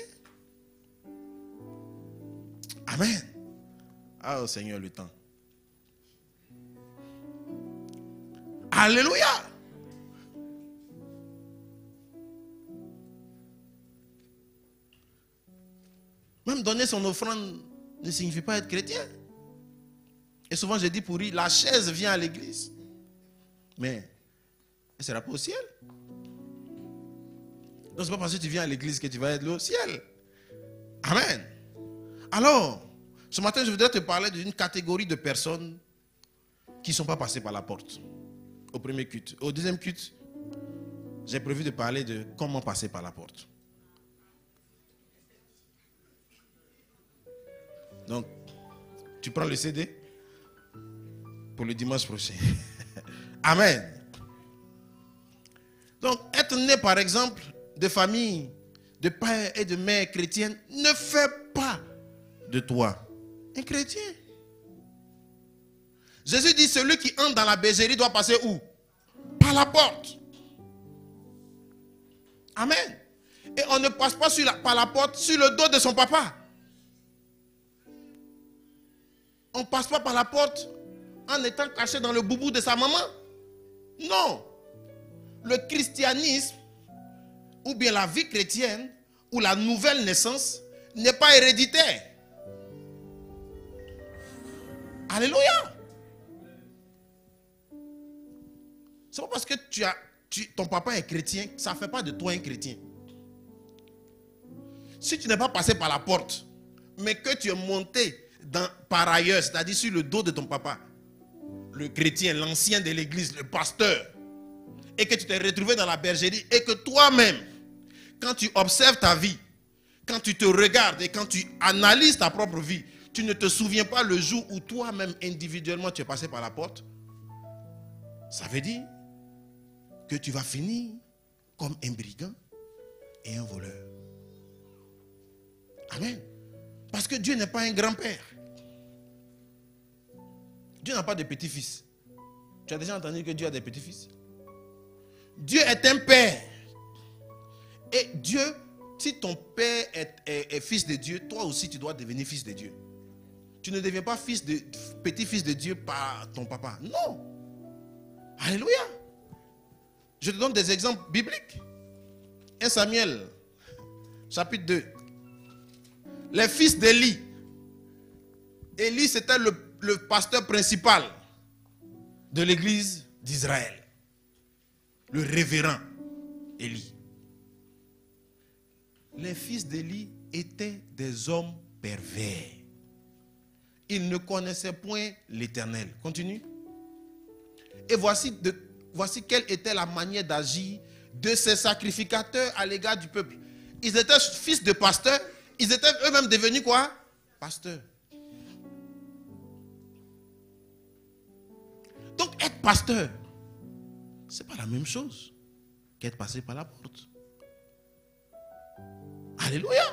Amen. Ah, oh Seigneur, le temps. Alléluia. Même donner son offrande ne signifie pas être chrétien. Et souvent je dis pour lui, la chaise vient à l'église. Mais elle ne sera pas au ciel. Donc ce n'est pas parce que tu viens à l'église que tu vas être au ciel. Amen. Alors, ce matin je voudrais te parler d'une catégorie de personnes qui ne sont pas passées par la porte. Au premier culte. Au deuxième culte, j'ai prévu de parler de comment passer par la porte. Donc, tu prends le CD pour le dimanche prochain. Amen. Donc, être né par exemple de famille, de père et de mère chrétienne ne fait pas de toi un chrétien. Jésus dit, celui qui entre dans la bergerie doit passer où? Par la porte. Amen. Et on ne passe pas par la porte sur le dos de son papa. On ne passe pas par la porte en étant caché dans le boubou de sa maman. Non. Le christianisme, ou bien la vie chrétienne, ou la nouvelle naissance, n'est pas héréditaire. Alléluia. C'est pas parce que ton papa est chrétien, ça ne fait pas de toi un chrétien. Si tu n'es pas passé par la porte, mais que tu es monté par ailleurs, c'est-à-dire sur le dos de ton papa, le chrétien, l'ancien de l'église, le pasteur, et que tu t'es retrouvé dans la bergerie, et que toi-même, quand tu observes ta vie, quand tu te regardes et quand tu analyses ta propre vie, tu ne te souviens pas le jour où toi-même, individuellement, tu es passé par la porte. Ça veut dire que tu vas finir comme un brigand et un voleur. Amen. Parce que Dieu n'est pas un grand-père. Dieu n'a pas de petits-fils. Tu as déjà entendu que Dieu a des petits-fils? Dieu est un père. Et Dieu, si ton père est fils de Dieu, toi aussi tu dois devenir fils de Dieu. Tu ne deviens pas petit-fils de Dieu par ton papa. Non. Alléluia. Je te donne des exemples bibliques. 1 Samuel, chapitre 2. Les fils d'Élie. Élie, c'était le pasteur principal de l'église d'Israël. Le révérend Élie. Les fils d'Élie étaient des hommes pervers. Ils ne connaissaient point l'Éternel. Continue. Et voici quelle était la manière d'agir de ces sacrificateurs à l'égard du peuple. Ils étaient fils de pasteurs. Ils étaient eux-mêmes devenus quoi? Pasteurs. Donc être pasteur, ce n'est pas la même chose qu'être passé par la porte. Alléluia.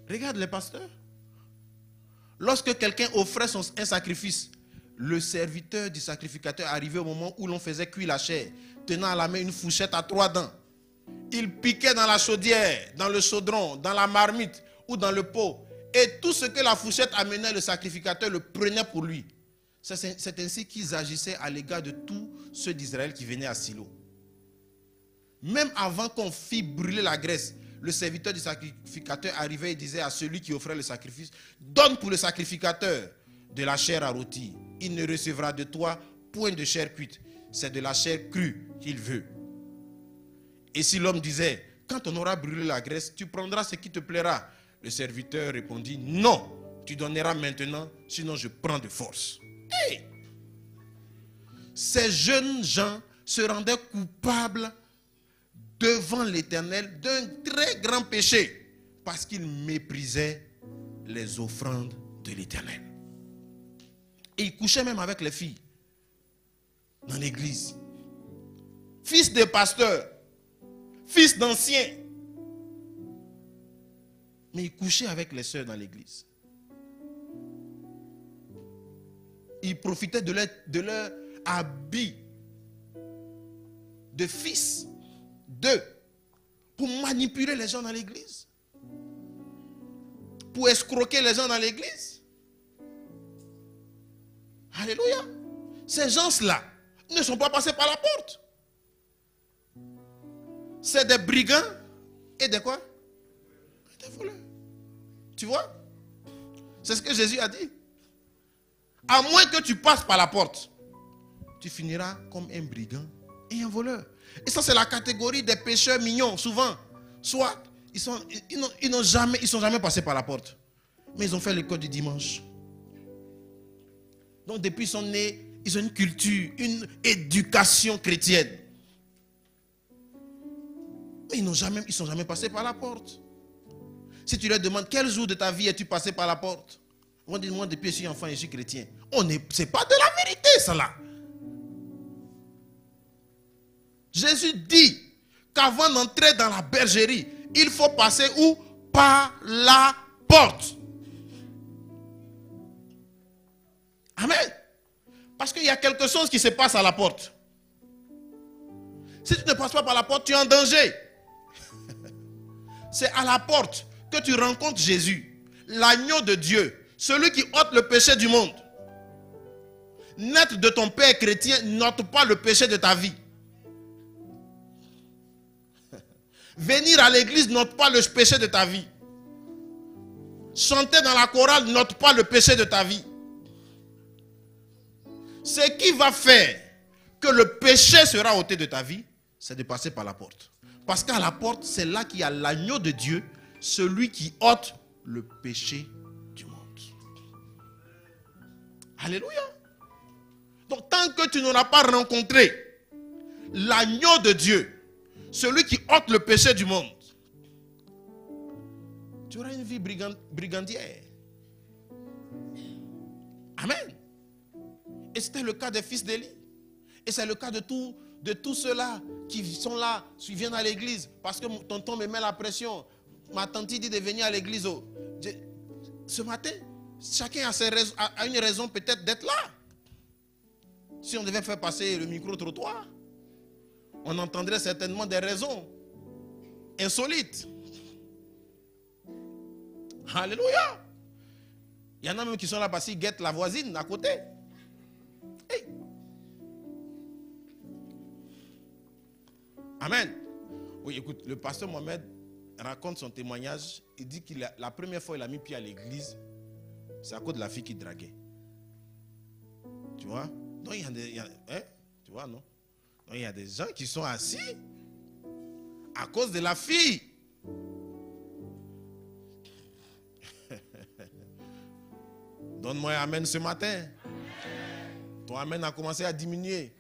Regarde les pasteurs. Lorsque quelqu'un offrait un sacrifice, le serviteur du sacrificateur arrivait au moment où l'on faisait cuire la chair, tenant à la main une fourchette à 3 dents. Il piquait dans la chaudière, dans le chaudron, dans la marmite ou dans le pot. Et tout ce que la fourchette amenait, le sacrificateur le prenait pour lui. C'est ainsi qu'ils agissaient à l'égard de tous ceux d'Israël qui venaient à Silo. Même avant qu'on fît brûler la graisse, le serviteur du sacrificateur arrivait et disait à celui qui offrait le sacrifice: donne pour le sacrificateur de la chair à rôtir. Il ne recevra de toi point de chair cuite. C'est de la chair crue qu'il veut. Et si l'homme disait: quand on aura brûlé la graisse, tu prendras ce qui te plaira, le serviteur répondit: non, tu donneras maintenant, sinon je prends de force. Hey! Ces jeunes gens se rendaient coupables devant l'Éternel d'un très grand péché parce qu'ils méprisaient les offrandes de l'Éternel. Et ils couchaient même avec les filles dans l'église. Fils de pasteurs, fils d'anciens. Mais ils couchaient avec les sœurs dans l'église. Ils profitaient de leur habit de fils d'eux pour manipuler les gens dans l'église, pour escroquer les gens dans l'église. Alléluia. Ces gens-là ne sont pas passés par la porte. C'est des brigands et des quoi? Des voleurs. Tu vois? C'est ce que Jésus a dit. À moins que tu passes par la porte, tu finiras comme un brigand et un voleur. Et ça, c'est la catégorie des pécheurs mignons. Souvent, soit ils sont jamais passés par la porte, mais ils ont fait l'école du dimanche. Donc depuis ils sont nés, ils ont une culture, une éducation chrétienne. Mais ils ne sont jamais passés par la porte. Si tu leur demandes quel jour de ta vie es-tu passé par la porte, ils vont dire: moi depuis que je suis enfant et je suis chrétien. C'est pas de la vérité ça là. Jésus dit qu'avant d'entrer dans la bergerie, il faut passer où? Par la porte. Amen. Parce qu'il y a quelque chose qui se passe à la porte. Si tu ne passes pas par la porte, tu es en danger. C'est à la porte que tu rencontres Jésus, l'agneau de Dieu, celui qui ôte le péché du monde. Naître de ton père chrétien n'ôte pas le péché de ta vie. Venir à l'église n'ôte pas le péché de ta vie. Chanter dans la chorale n'ôte pas le péché de ta vie. Ce qui va faire que le péché sera ôté de ta vie, c'est de passer par la porte. Parce qu'à la porte, c'est là qu'il y a l'agneau de Dieu, celui qui ôte le péché du monde. Alléluia. Donc tant que tu n'auras pas rencontré l'agneau de Dieu, celui qui ôte le péché du monde, tu auras une vie brigandière. Amen. Et c'était le cas des fils d'Élie. Et c'est le cas de tous ceux-là qui sont là, qui viennent à l'église. Parce que tonton me met la pression. Ma tante dit de venir à l'église. Ce matin, chacun a une raison peut-être d'être là. Si on devait faire passer le micro-trottoir, on entendrait certainement des raisons insolites. Alléluia. Il y en a même qui sont là parce qu'ils guettent la voisine à côté. Hey. Amen. Oui, écoute, le pasteur Mohamed raconte son témoignage. Il dit que la première fois qu'il a mis pied à l'église, c'est à cause de la fille qui draguait. Tu vois? Donc il y a des... tu vois, non? Donc il y a des gens qui sont assis à cause de la fille. Donne-moi un amen ce matin. Ton amen a commencé à diminuer.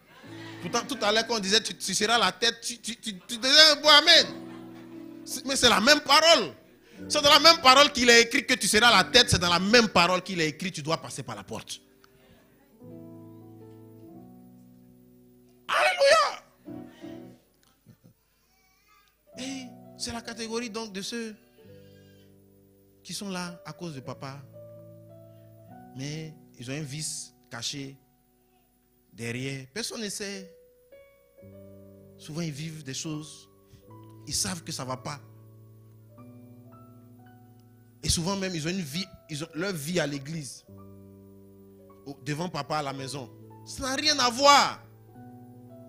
Pourtant, tout à l'heure, quand on disait tu seras la tête, tu disais un bon amen. Mais c'est la même parole. C'est dans la même parole qu'il a écrit que tu seras la tête. C'est dans la même parole qu'il a écrit tu dois passer par la porte. Alléluia. Et c'est la catégorie donc de ceux qui sont là à cause de papa. Mais ils ont un vice caché derrière. Personne ne sait. Souvent, ils vivent des choses. Ils savent que ça ne va pas. Et souvent même, ils ont une vie, leur vie à l'église. Devant papa à la maison. Ça n'a rien à voir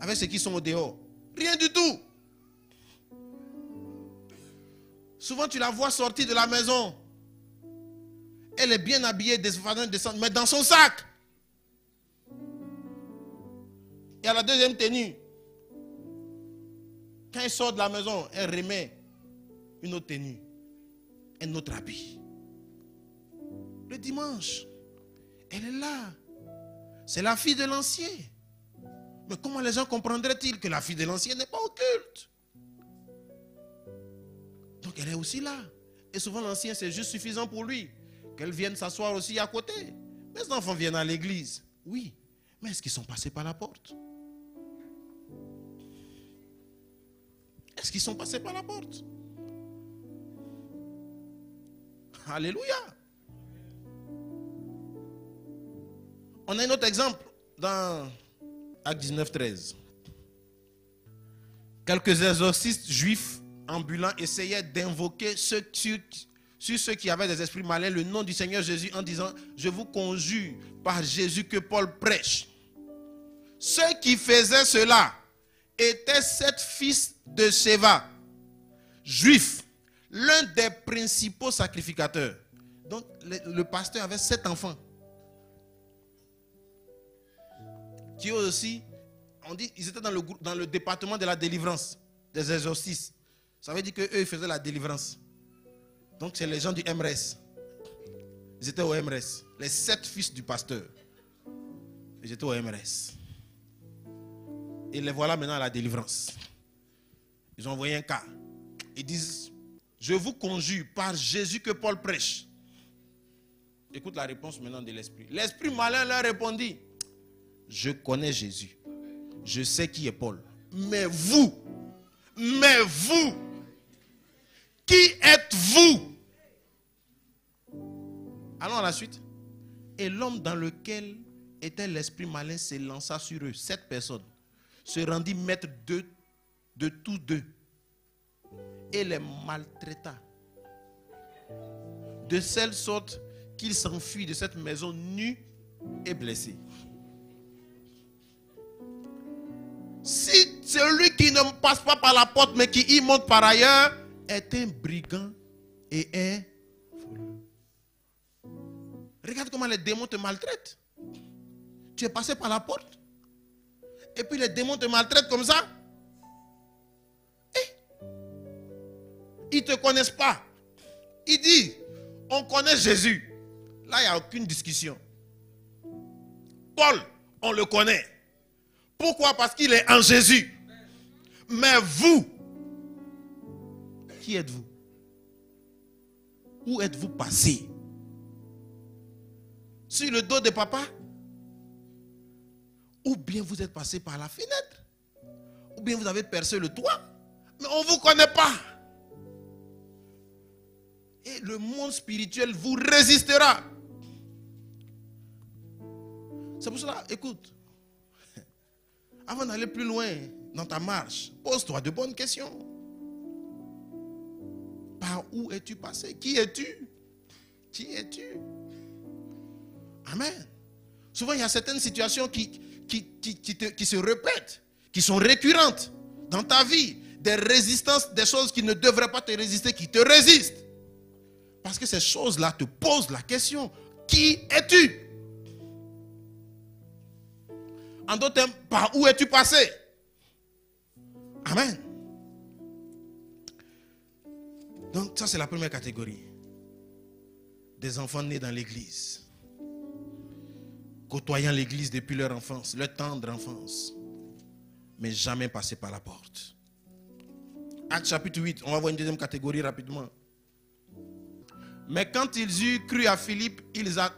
avec ceux qui sont au dehors. Rien du tout. Souvent, tu la vois sortir de la maison. Elle est bien habillée, mais dans son sac. Et à la deuxième tenue, quand elle sort de la maison, elle remet une autre tenue, un autre habit. Le dimanche, elle est là. C'est la fille de l'ancien. Mais comment les gens comprendraient-ils que la fille de l'ancien n'est pas au culte? Donc elle est aussi là. Et souvent l'ancien, c'est juste suffisant pour lui. Qu'elle vienne s'asseoir aussi à côté. Mes enfants viennent à l'église. Oui. Mais est-ce qu'ils sont passés par la porte? Est-ce qu'ils sont passés par la porte? Alléluia. On a un autre exemple dans Actes 19, 13. Quelques exorcistes juifs ambulants essayaient d'invoquer sur ceux qui avaient des esprits malins le nom du Seigneur Jésus en disant: je vous conjure par Jésus que Paul prêche. Ceux qui faisaient cela étaient 7 fils de Séva, juifs, l'un des principaux sacrificateurs. Donc le pasteur avait 7 enfants. Qui aussi, on dit, ils étaient dans le département de la délivrance, des exorcistes. Ça veut dire qu'eux, ils faisaient la délivrance. Donc c'est les gens du MRS. Ils étaient au MRS. Les 7 fils du pasteur. Ils étaient au MRS. Et les voilà maintenant à la délivrance. Ils ont envoyé un cas. Ils disent: je vous conjure par Jésus que Paul prêche. Écoute la réponse maintenant de l'esprit. L'esprit malin leur répondit: je connais Jésus. Je sais qui est Paul. Mais vous, qui êtes-vous? Allons à la suite. Et l'homme dans lequel était l'esprit malin s'élança sur eux, 7 personnes, se rendit maître de tous deux et les maltraita, de telle sorte qu'ils s'enfuient de cette maison nus et blessés. Si celui qui ne passe pas par la porte mais qui y monte par ailleurs est un brigand et un voleur. Regarde comment les démons te maltraitent. Tu es passé par la porte et puis les démons te maltraitent comme ça. Ils ne te connaissent pas. Ils disent: on connaît Jésus. Là, il n'y a aucune discussion. Paul, on le connaît. Pourquoi? Parce qu'il est en Jésus. Mais vous, qui êtes-vous? Où êtes-vous passé? Sur le dos de papa? Ou bien vous êtes passé par la fenêtre? Ou bien vous avez percé le toit? Mais on ne vous connaît pas. Et le monde spirituel vous résistera. C'est pour cela, écoute, avant d'aller plus loin dans ta marche, pose-toi de bonnes questions. Par où es-tu passé? Qui es-tu? Qui es-tu? Amen. Souvent, il y a certaines situations qui se répètent, qui sont récurrentes dans ta vie. Des résistances, des choses qui ne devraient pas te résister, qui te résistent. Parce que ces choses-là te posent la question: qui es-tu? En d'autres termes, par où es-tu passé? Amen. Donc ça, c'est la première catégorie. Des enfants nés dans l'église, côtoyant l'église depuis leur enfance, leur tendre enfance, mais jamais passé par la porte. Actes chapitre 8, on va voir une deuxième catégorie rapidement. Mais quand ils eurent cru à Philippe,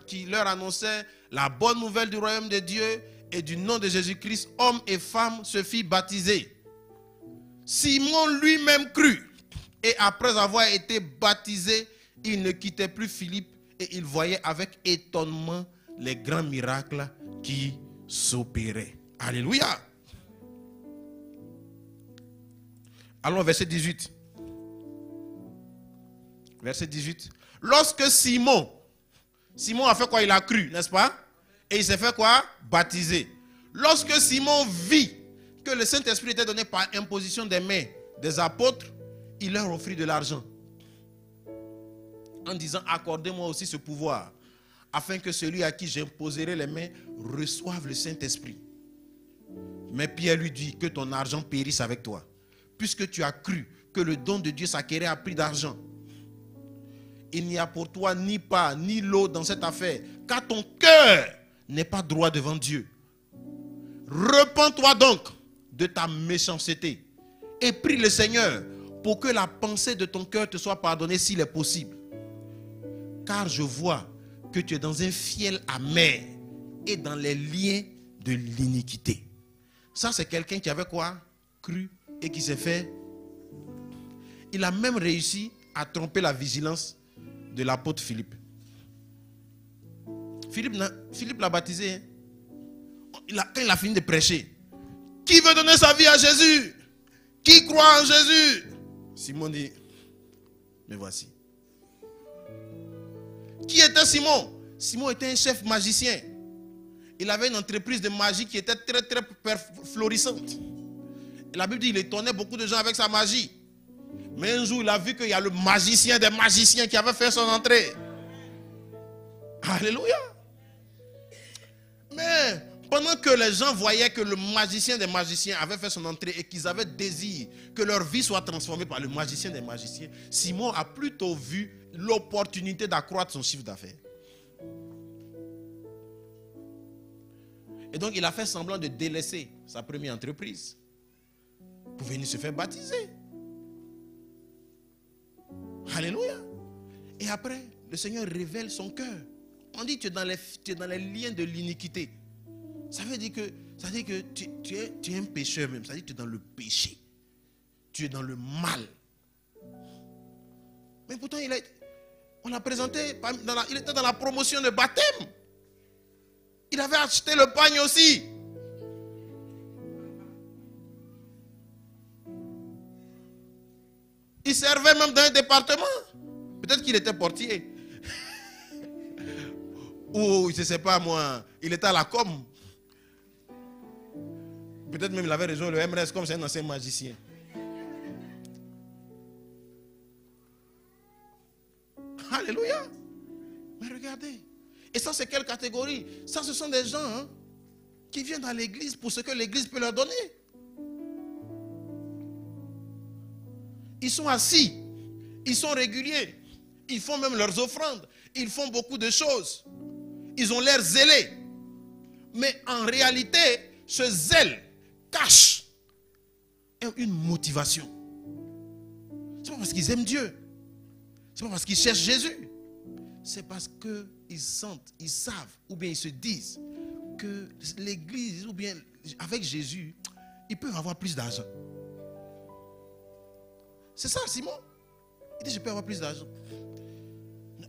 qui leur annonçait la bonne nouvelle du royaume de Dieu et du nom de Jésus-Christ, hommes et femmes se firent baptiser. Simon lui-même crut, et après avoir été baptisé, il ne quittait plus Philippe et il voyait avec étonnement les grands miracles qui s'opéraient. Alléluia. Allons au verset 18. Verset 18. Lorsque Simon a fait quoi? Il a cru, n'est-ce pas? Et il s'est fait quoi? Baptiser. Lorsque Simon vit que le Saint-Esprit était donné par imposition des mains des apôtres, il leur offrit de l'argent. En disant, accordez-moi aussi ce pouvoir, afin que celui à qui j'imposerai les mains reçoive le Saint-Esprit. Mais Pierre lui dit, que ton argent périsse avec toi, puisque tu as cru que le don de Dieu s'acquérait à prix d'argent. Il n'y a pour toi ni part ni lot dans cette affaire, car ton cœur n'est pas droit devant Dieu. Repens-toi donc de ta méchanceté et prie le Seigneur pour que la pensée de ton cœur te soit pardonnée s'il est possible. Car je vois que tu es dans un fiel amer et dans les liens de l'iniquité. Ça, c'est quelqu'un qui avait quoi? Cru et qui s'est fait. Il a même réussi à tromper la vigilance de l'apôtre Philippe. Philippe l'a baptisé. Hein? Quand il a fini de prêcher, qui veut donner sa vie à Jésus? Qui croit en Jésus? Simon dit, me voici. Qui était Simon? Simon était un chef magicien. Il avait une entreprise de magie qui était très très florissante. La Bible dit qu'il étonnait beaucoup de gens avec sa magie. Mais un jour, il a vu qu'il y a le magicien des magiciens qui avait fait son entrée. Alléluia. Mais pendant que les gens voyaient que le magicien des magiciens avait fait son entrée et qu'ils avaient désir que leur vie soit transformée par le magicien des magiciens, Simon a plutôt vu l'opportunité d'accroître son chiffre d'affaires. Et donc il a fait semblant de délaisser sa première entreprise pour venir se faire baptiser. Alléluia. Et après, le Seigneur révèle son cœur. On dit que tu es dans les liens de l'iniquité. Ça veut dire que tu es un pécheur même. Ça veut dire que tu es dans le péché. Tu es dans le mal. Mais pourtant, on l'a présenté, il était dans la promotion de baptême. Il avait acheté le pagne aussi. Il servait même dans un département. Peut-être qu'il était portier. Ou je ne sais pas moi, il était à la com. Peut-être même il avait rejoint le MRS comme c'est un ancien magicien. Alléluia. Mais regardez. Et ça, c'est quelle catégorie? Ça, ce sont des gens qui viennent à l'église pour ce que l'église peut leur donner. Ils sont assis. Ils sont réguliers. Ils font même leurs offrandes. Ils font beaucoup de choses. Ils ont l'air zélés. Mais en réalité, ce zèle cache une motivation. Ce n'est pas parce qu'ils aiment Dieu. Ce n'est pas parce qu'ils cherchent Jésus. C'est parce qu'ils sentent, ils savent, ou bien ils se disent que l'église, ou bien avec Jésus, ils peuvent avoir plus d'argent. C'est ça, Simon. Il dit, je peux avoir plus d'argent.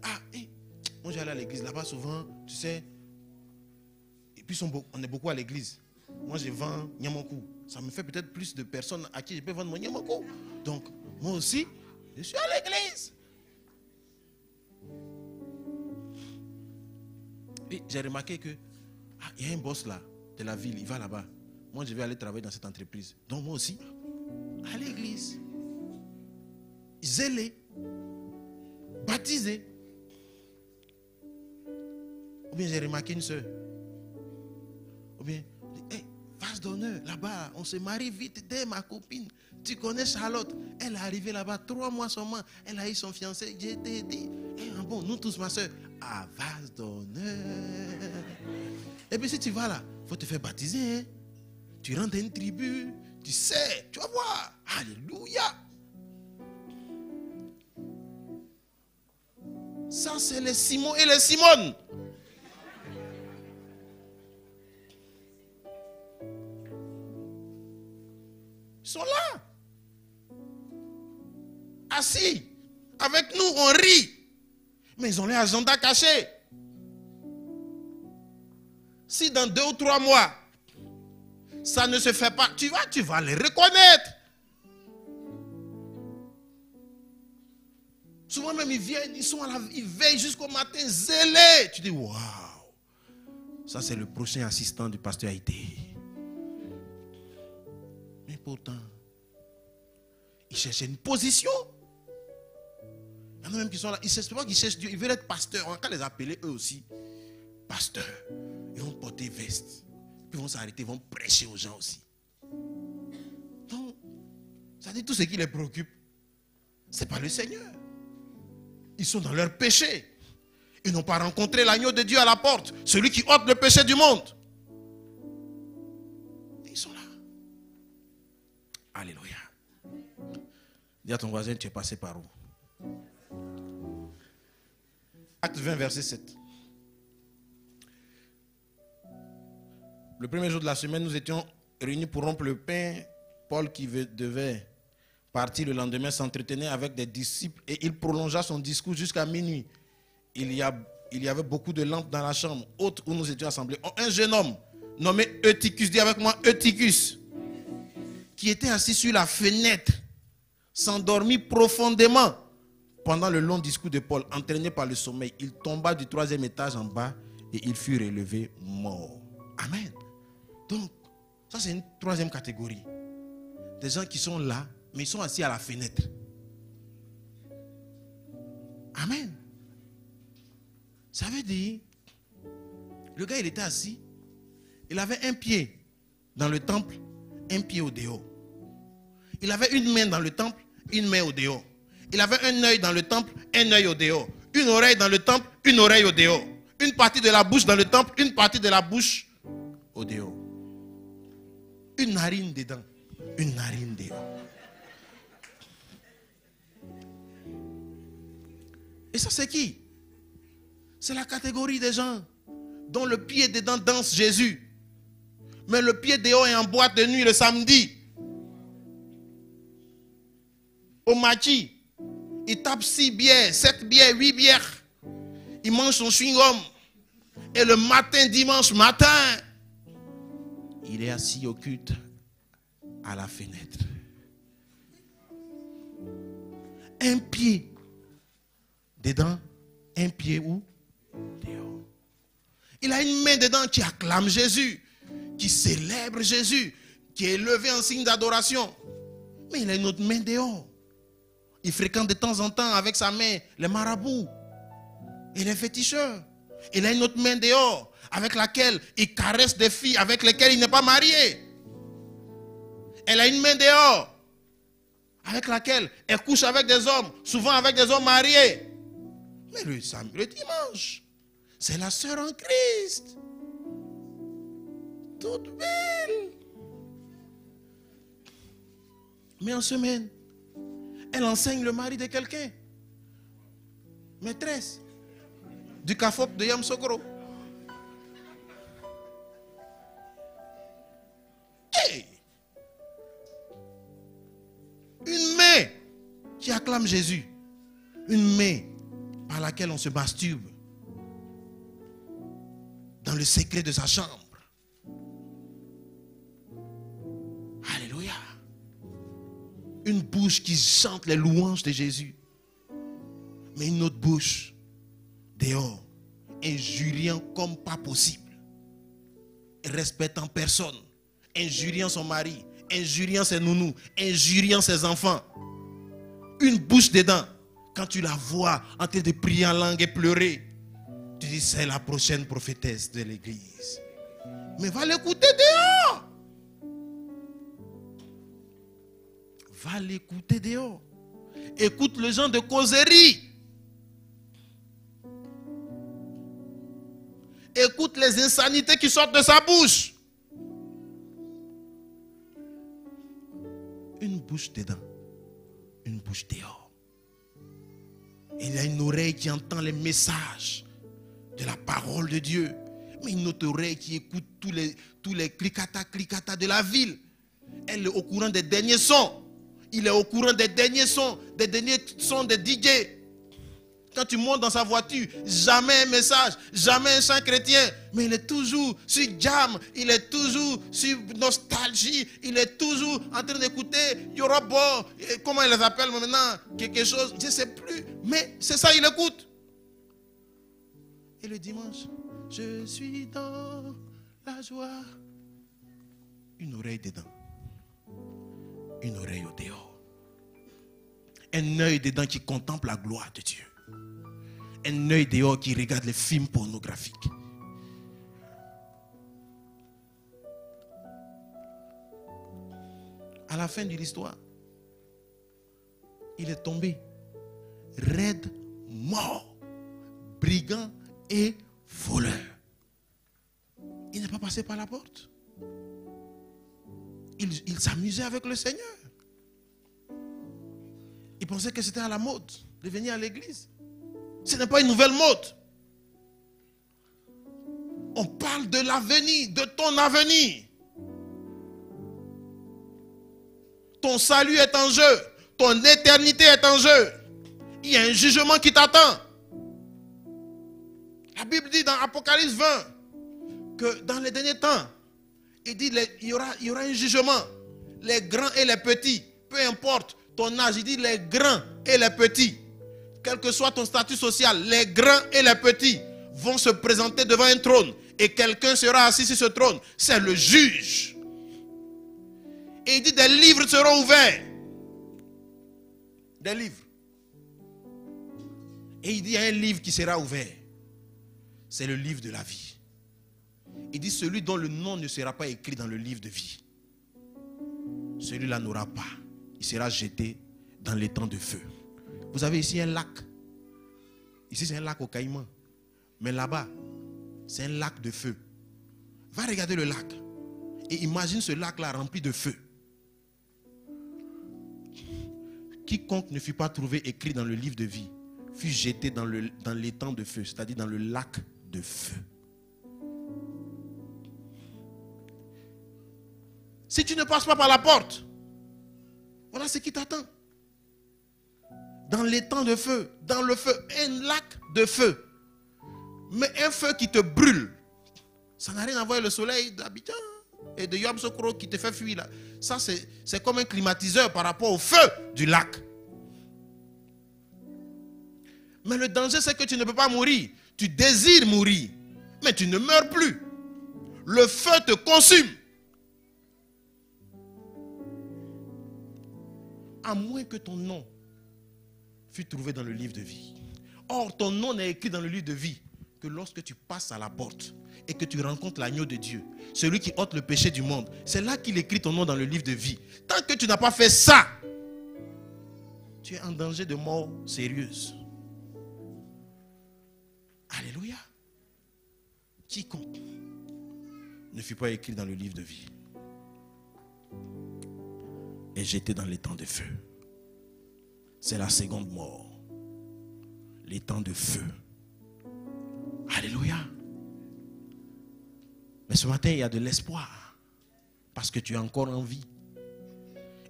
Ah, moi j'allais à l'église là-bas souvent, tu sais. Et puis on est beaucoup à l'église. Moi je vends Niamoku. Ça me fait peut-être plus de personnes à qui je peux vendre mon Niamoku. Donc, moi aussi, je suis à l'église. Et j'ai remarqué que il y a un boss là, de la ville, il va là-bas. Moi je vais aller travailler dans cette entreprise. Donc moi aussi, à l'église. Zélé, baptisé. Ou bien j'ai remarqué une soeur. Ou bien, hey, vase d'honneur, là-bas, on se marie vite dès ma copine. Tu connais Charlotte, elle est arrivée là-bas 3 mois seulement. Elle a eu son fiancé. J'ai été dit, hey, bon, nous tous, ma soeur, à vase d'honneur. Et puis si tu vas là, il faut te faire baptiser. Hein? Tu rentres dans une tribu, tu sais, tu vas voir. Alléluia. Ça, c'est les Simon et les Simone. Ils sont là. Assis. Avec nous, on rit. Mais ils ont leur agenda caché. Si dans 2 ou 3 mois, Ça ne se fait pas. Tu vas les reconnaître. Souvent même, ils viennent, ils veillent jusqu'au matin, zélés. Tu dis, waouh, ça c'est le prochain assistant du pasteur Haïté. Mais pourtant, ils cherchaient une position. Il y en a même qui sont là, ils cherchent pas qu'ils cherchent Dieu, ils veulent être pasteurs. On va les appeler eux aussi pasteurs. Ils vont porter veste. Puis ils vont s'arrêter, ils vont prêcher aux gens aussi. Donc, ça dit tout ce qui les préoccupe. Ce n'est pas le Seigneur. Ils sont dans leur péché. Ils n'ont pas rencontré l'agneau de Dieu à la porte. Celui qui ôte le péché du monde. Ils sont là. Alléluia. Dis à ton voisin, tu es passé par où? Acte 20, verset 7. Le premier jour de la semaine, nous étions réunis pour rompre le pain. Paul, qui devait partir le lendemain, s'entretenait avec des disciples et il prolongea son discours jusqu'à minuit. Il y avait beaucoup de lampes dans la chambre haute où nous étions assemblés. Un jeune homme nommé Eutychus, dis avec moi Eutychus, qui était assis sur la fenêtre, s'endormit profondément pendant le long discours de Paul. Entraîné par le sommeil, il tomba du 3e étage en bas et il fut relevé mort. Amen. Donc, ça c'est une 3e catégorie. Des gens qui sont là, mais ils sont assis à la fenêtre. Amen. Ça veut dire, le gars il était assis, il avait un pied dans le temple, un pied au dehors. Il avait une main dans le temple, une main au dehors. Il avait un œil dans le temple, un œil au dehors. Une oreille dans le temple, une oreille au dehors. Une partie de la bouche dans le temple, une partie de la bouche au dehors. Une narine dedans, une narine dehors. Et ça c'est qui? C'est la catégorie des gens dont le pied dedans danse Jésus. Mais le pied dehors est en boîte de nuit le samedi. Au machi, il tape 6 bières, 7 bières, 8 bières. Il mange son chewing-gum. Et le matin, dimanche matin, il est assis au culte à la fenêtre. Un pied dedans, un pied où? Dehors. Il a une main dedans qui acclame Jésus, qui célèbre Jésus, qui est levé en signe d'adoration. Mais il a une autre main dehors. Il fréquente de temps en temps avec sa main les marabouts et les féticheurs. Il a une autre main dehors avec laquelle il caresse des filles avec lesquelles il n'est pas marié. Elle a une main dehors avec laquelle elle couche avec des hommes, souvent avec des hommes mariés. Mais le dimanche, c'est la sœur en Christ. Toute belle. Mais en semaine, elle enseigne le mari de quelqu'un. Maîtresse du CAFOP de Yamsokoro. Hey! Une main qui acclame Jésus. Une main par laquelle on se masturbe dans le secret de sa chambre. Alléluia. Une bouche qui chante les louanges de Jésus. Mais une autre bouche dehors, injuriant comme pas possible, respectant personne, injuriant son mari, injuriant ses nounous, injuriant ses enfants. Une bouche dedans, quand tu la vois en train de prier en langue et pleurer, tu dis c'est la prochaine prophétesse de l'église. Mais va l'écouter dehors. Va l'écouter dehors. Écoute les gens de causerie. Écoute les insanités qui sortent de sa bouche. Une bouche dedans, une bouche dehors. Il y a une oreille qui entend les messages de la parole de Dieu. Mais une autre oreille qui écoute tous les clicata de la ville. Elle est au courant des derniers sons. Il est au courant des derniers sons des DJ. Quand tu montes dans sa voiture, jamais un message, jamais un chant chrétien. Mais il est toujours sur Jam, il est toujours sur Nostalgie, il est toujours en train d'écouter Yorobo, comment il les appelle maintenant, quelque chose, je ne sais plus. Mais c'est ça, il écoute. Et le dimanche, je suis dans la joie. Une oreille dedans, une oreille au dehors. Un œil dedans qui contemple la gloire de Dieu. Un œil dehors qui regarde les films pornographiques. À la fin de l'histoire, il est tombé raide, mort, brigand et voleur. Il n'est pas passé par la porte. Il s'amusait avec le Seigneur. Il pensait que c'était à la mode de venir à l'église. Ce n'est pas une nouvelle mode. On parle de l'avenir, de ton avenir. Ton salut est en jeu. Ton éternité est en jeu. Il y a un jugement qui t'attend. La Bible dit dans Apocalypse 20 que dans les derniers temps, il dit il y aura un jugement. Les grands et les petits, peu importe ton âge, il dit les grands et les petits, quel que soit ton statut social, les grands et les petits vont se présenter devant un trône et quelqu'un sera assis sur ce trône. C'est le juge. Et il dit des livres seront ouverts. Des livres. Et il dit il y a un livre qui sera ouvert. C'est le livre de la vie. Il dit celui dont le nom ne sera pas écrit dans le livre de vie, celui-là n'aura pas. Il sera jeté dans les temps de feu. Vous avez ici un lac. Ici c'est un lac au Caïman. Mais là-bas, c'est un lac de feu. Va regarder le lac. Et imagine ce lac-là rempli de feu. Quiconque ne fut pas trouvé écrit dans le livre de vie fut jeté dans les temps de feu, c'est-à-dire dans le lac de feu. Si tu ne passes pas par la porte, voilà ce qui t'attend. Dans les temps de feu, dans le feu, un lac de feu. Mais un feu qui te brûle, ça n'a rien à voir avec le soleil d'Abidjan et de Yom Sokro qui te fait fuir là. Ça c'est comme un climatiseur par rapport au feu du lac. Mais le danger c'est que tu ne peux pas mourir. Tu désires mourir, mais tu ne meurs plus. Le feu te consume. À moins que ton nom fût trouvé dans le livre de vie. Or, ton nom n'est écrit dans le livre de vie que lorsque tu passes à la porte et que tu rencontres l'agneau de Dieu, celui qui ôte le péché du monde. C'est là qu'il écrit ton nom dans le livre de vie. Tant que tu n'as pas fait ça, tu es en danger de mort sérieuse. Alléluia. Quiconque ne fut pas écrit dans le livre de vie est jeté dans les temps de feu. C'est la seconde mort. Les temps de feu. Alléluia. Mais ce matin, il y a de l'espoir. Parce que tu es encore en vie.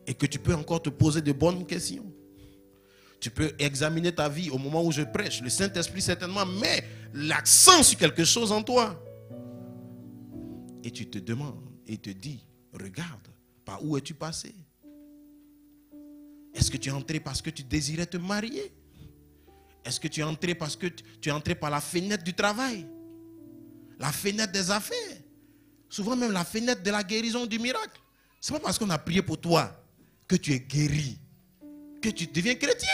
Et que tu peux encore te poser de bonnes questions. Tu peux examiner ta vie au moment où je prêche. Le Saint-Esprit certainement met l'accent sur quelque chose en toi. Et tu te demandes et te dis, regarde, par où es-tu passé? Est-ce que tu es entré parce que tu désirais te marier? Est-ce que tu es entré parce que tu es entré par la fenêtre du travail? La fenêtre des affaires? Souvent même la fenêtre de la guérison, du miracle. Ce n'est pas parce qu'on a prié pour toi que tu es guéri, que tu deviens chrétien.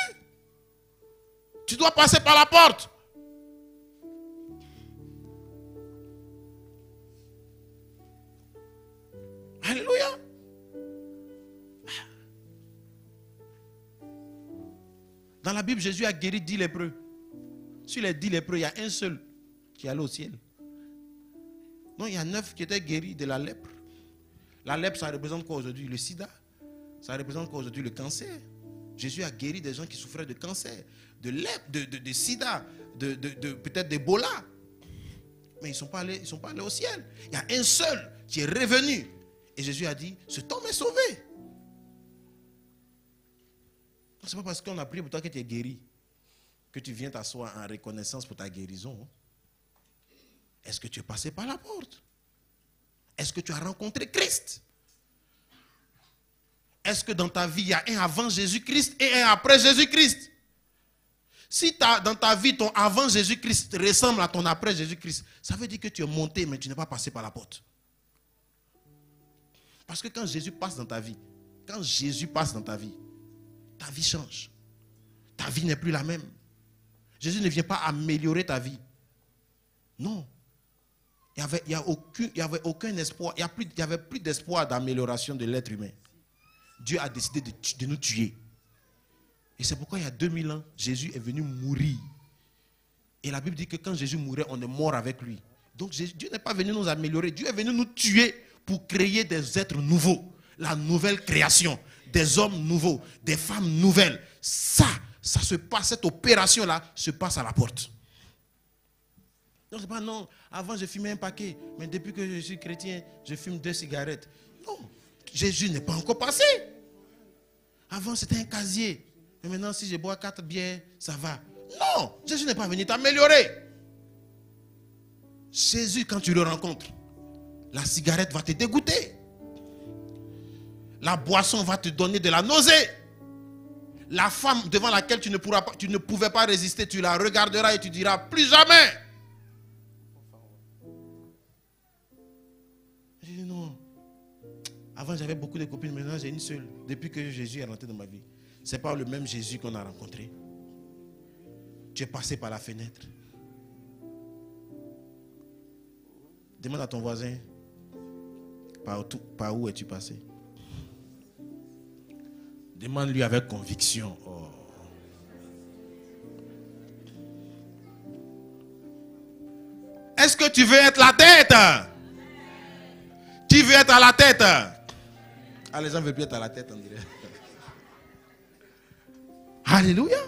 Tu dois passer par la porte. Alléluia. Dans la Bible, Jésus a guéri 10 lépreux. Sur les 10 lépreux, il y a un seul qui est allé au ciel. Non, il y a 9 qui étaient guéris de la lèpre. La lèpre, ça représente quoi aujourd'hui? Le sida. Ça représente quoi aujourd'hui? Le cancer. Jésus a guéri des gens qui souffraient de cancer, de lèpre, de sida, peut-être d'Ebola. Mais ils ne sont pas allés au ciel. Il y a un seul qui est revenu. Et Jésus a dit, cet homme est sauvé. Ce n'est pas parce qu'on a prié pour toi que tu es guéri. que tu viens t'asseoir en reconnaissance pour ta guérison, est-ce que tu es passé par la porte? Est-ce que tu as rencontré Christ? Est-ce que dans ta vie, il y a un avant Jésus-Christ et un après Jésus-Christ? Si dans ta vie, ton avant Jésus-Christ ressemble à ton après Jésus-Christ, ça veut dire que tu es monté, mais tu n'es pas passé par la porte. Parce que quand Jésus passe dans ta vie, ta vie change. Ta vie n'est plus la même. Jésus ne vient pas améliorer ta vie. Non. Il n'y avait aucun espoir. Il n'y avait plus d'espoir d'amélioration de l'être humain. Dieu a décidé de nous tuer. Et c'est pourquoi il y a 2000 ans, Jésus est venu mourir. Et la Bible dit que quand Jésus mourait, on est mort avec lui. Donc Dieu n'est pas venu nous améliorer. Dieu est venu nous tuer pour créer des êtres nouveaux. La nouvelle création. Des hommes nouveaux. Des femmes nouvelles. Ça se passe, cette opération-là se passe à la porte. Donc c'est pas non, avant je fumais un paquet, mais depuis que je suis chrétien, je fume 2 cigarettes. Non, Jésus n'est pas encore passé. Avant c'était un casier. Mais maintenant, si je bois 4 bières, ça va. Non, Jésus n'est pas venu t'améliorer. Jésus, quand tu le rencontres, la cigarette va te dégoûter. La boisson va te donner de la nausée. La femme devant laquelle tu ne pouvais pas résister, tu la regarderas et tu diras plus jamais. J'ai dit non. Avant j'avais beaucoup de copines, maintenant j'ai une seule. Depuis que Jésus est rentré dans ma vie. Ce n'est pas le même Jésus qu'on a rencontré. Tu es passé par la fenêtre. Demande à ton voisin, par où es-tu passé? Demande-lui avec conviction. Oh. Est-ce que tu veux être la tête? Qui veut être à la tête? Ah, les gens ne veulent plus être à la tête, on dirait. Alléluia.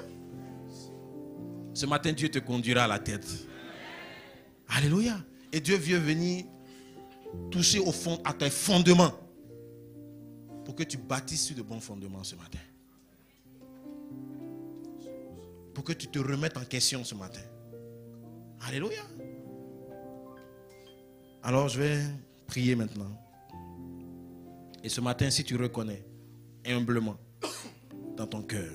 Ce matin, Dieu te conduira à la tête. Alléluia. Et Dieu vient venir toucher au fond, à tes fondements. Pour que tu bâtisses sur de bons fondements ce matin. Pour que tu te remettes en question ce matin. Alléluia. Alors je vais prier maintenant. Et ce matin, si tu reconnais humblement dans ton cœur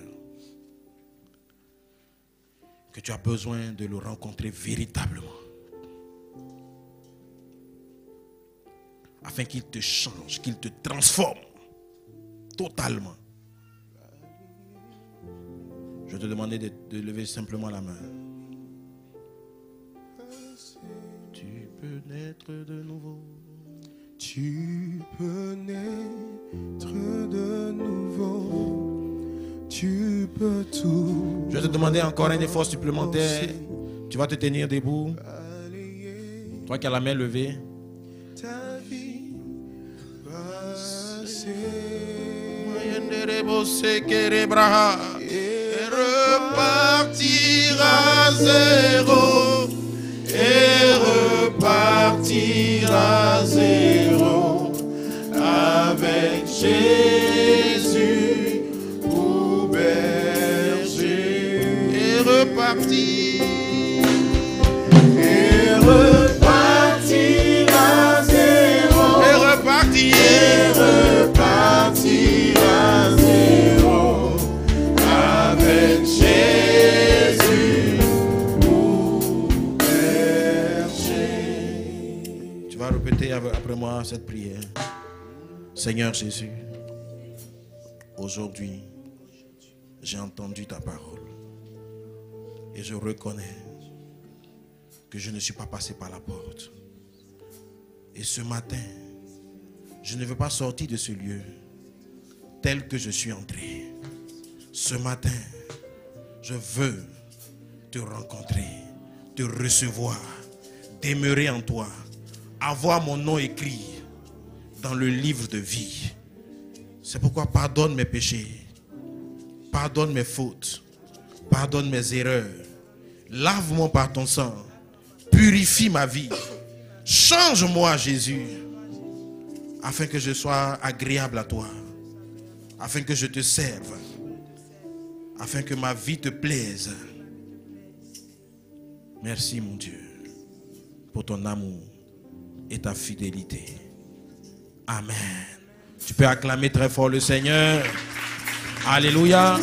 que tu as besoin de le rencontrer véritablement, afin qu'il te change, qu'il te transforme totalement, je vais te demander de lever simplement la main. Tu peux naître de nouveau. Tu peux naître de nouveau. Tu peux tout. Je vais te demander encore un effort supplémentaire. Tu vas te tenir debout. Toi qui as la main levée. Ta vie passée. Et repartir à zéro. Et repartir à zéro. Avec Jésus pour berger. Et repartir. Et repartir à zéro. Et repartir. Et repartir à zéro. Avec Jésus pour berger. Tu vas répéter après moi cette prière. Seigneur Jésus, aujourd'hui, j'ai entendu ta parole et je reconnais que je ne suis pas passé par la porte. Et ce matin, je ne veux pas sortir de ce lieu tel que je suis entré. Ce matin, je veux te rencontrer, te recevoir, demeurer en toi, avoir mon nom écrit dans le livre de vie. C'est pourquoi pardonne mes péchés, pardonne mes fautes, pardonne mes erreurs, lave-moi par ton sang, purifie ma vie, change-moi Jésus, afin que je sois agréable à toi, afin que je te serve, afin que ma vie te plaise, Merci mon Dieu pour ton amour et ta fidélité. Amen. Tu peux acclamer très fort le Seigneur. Alléluia.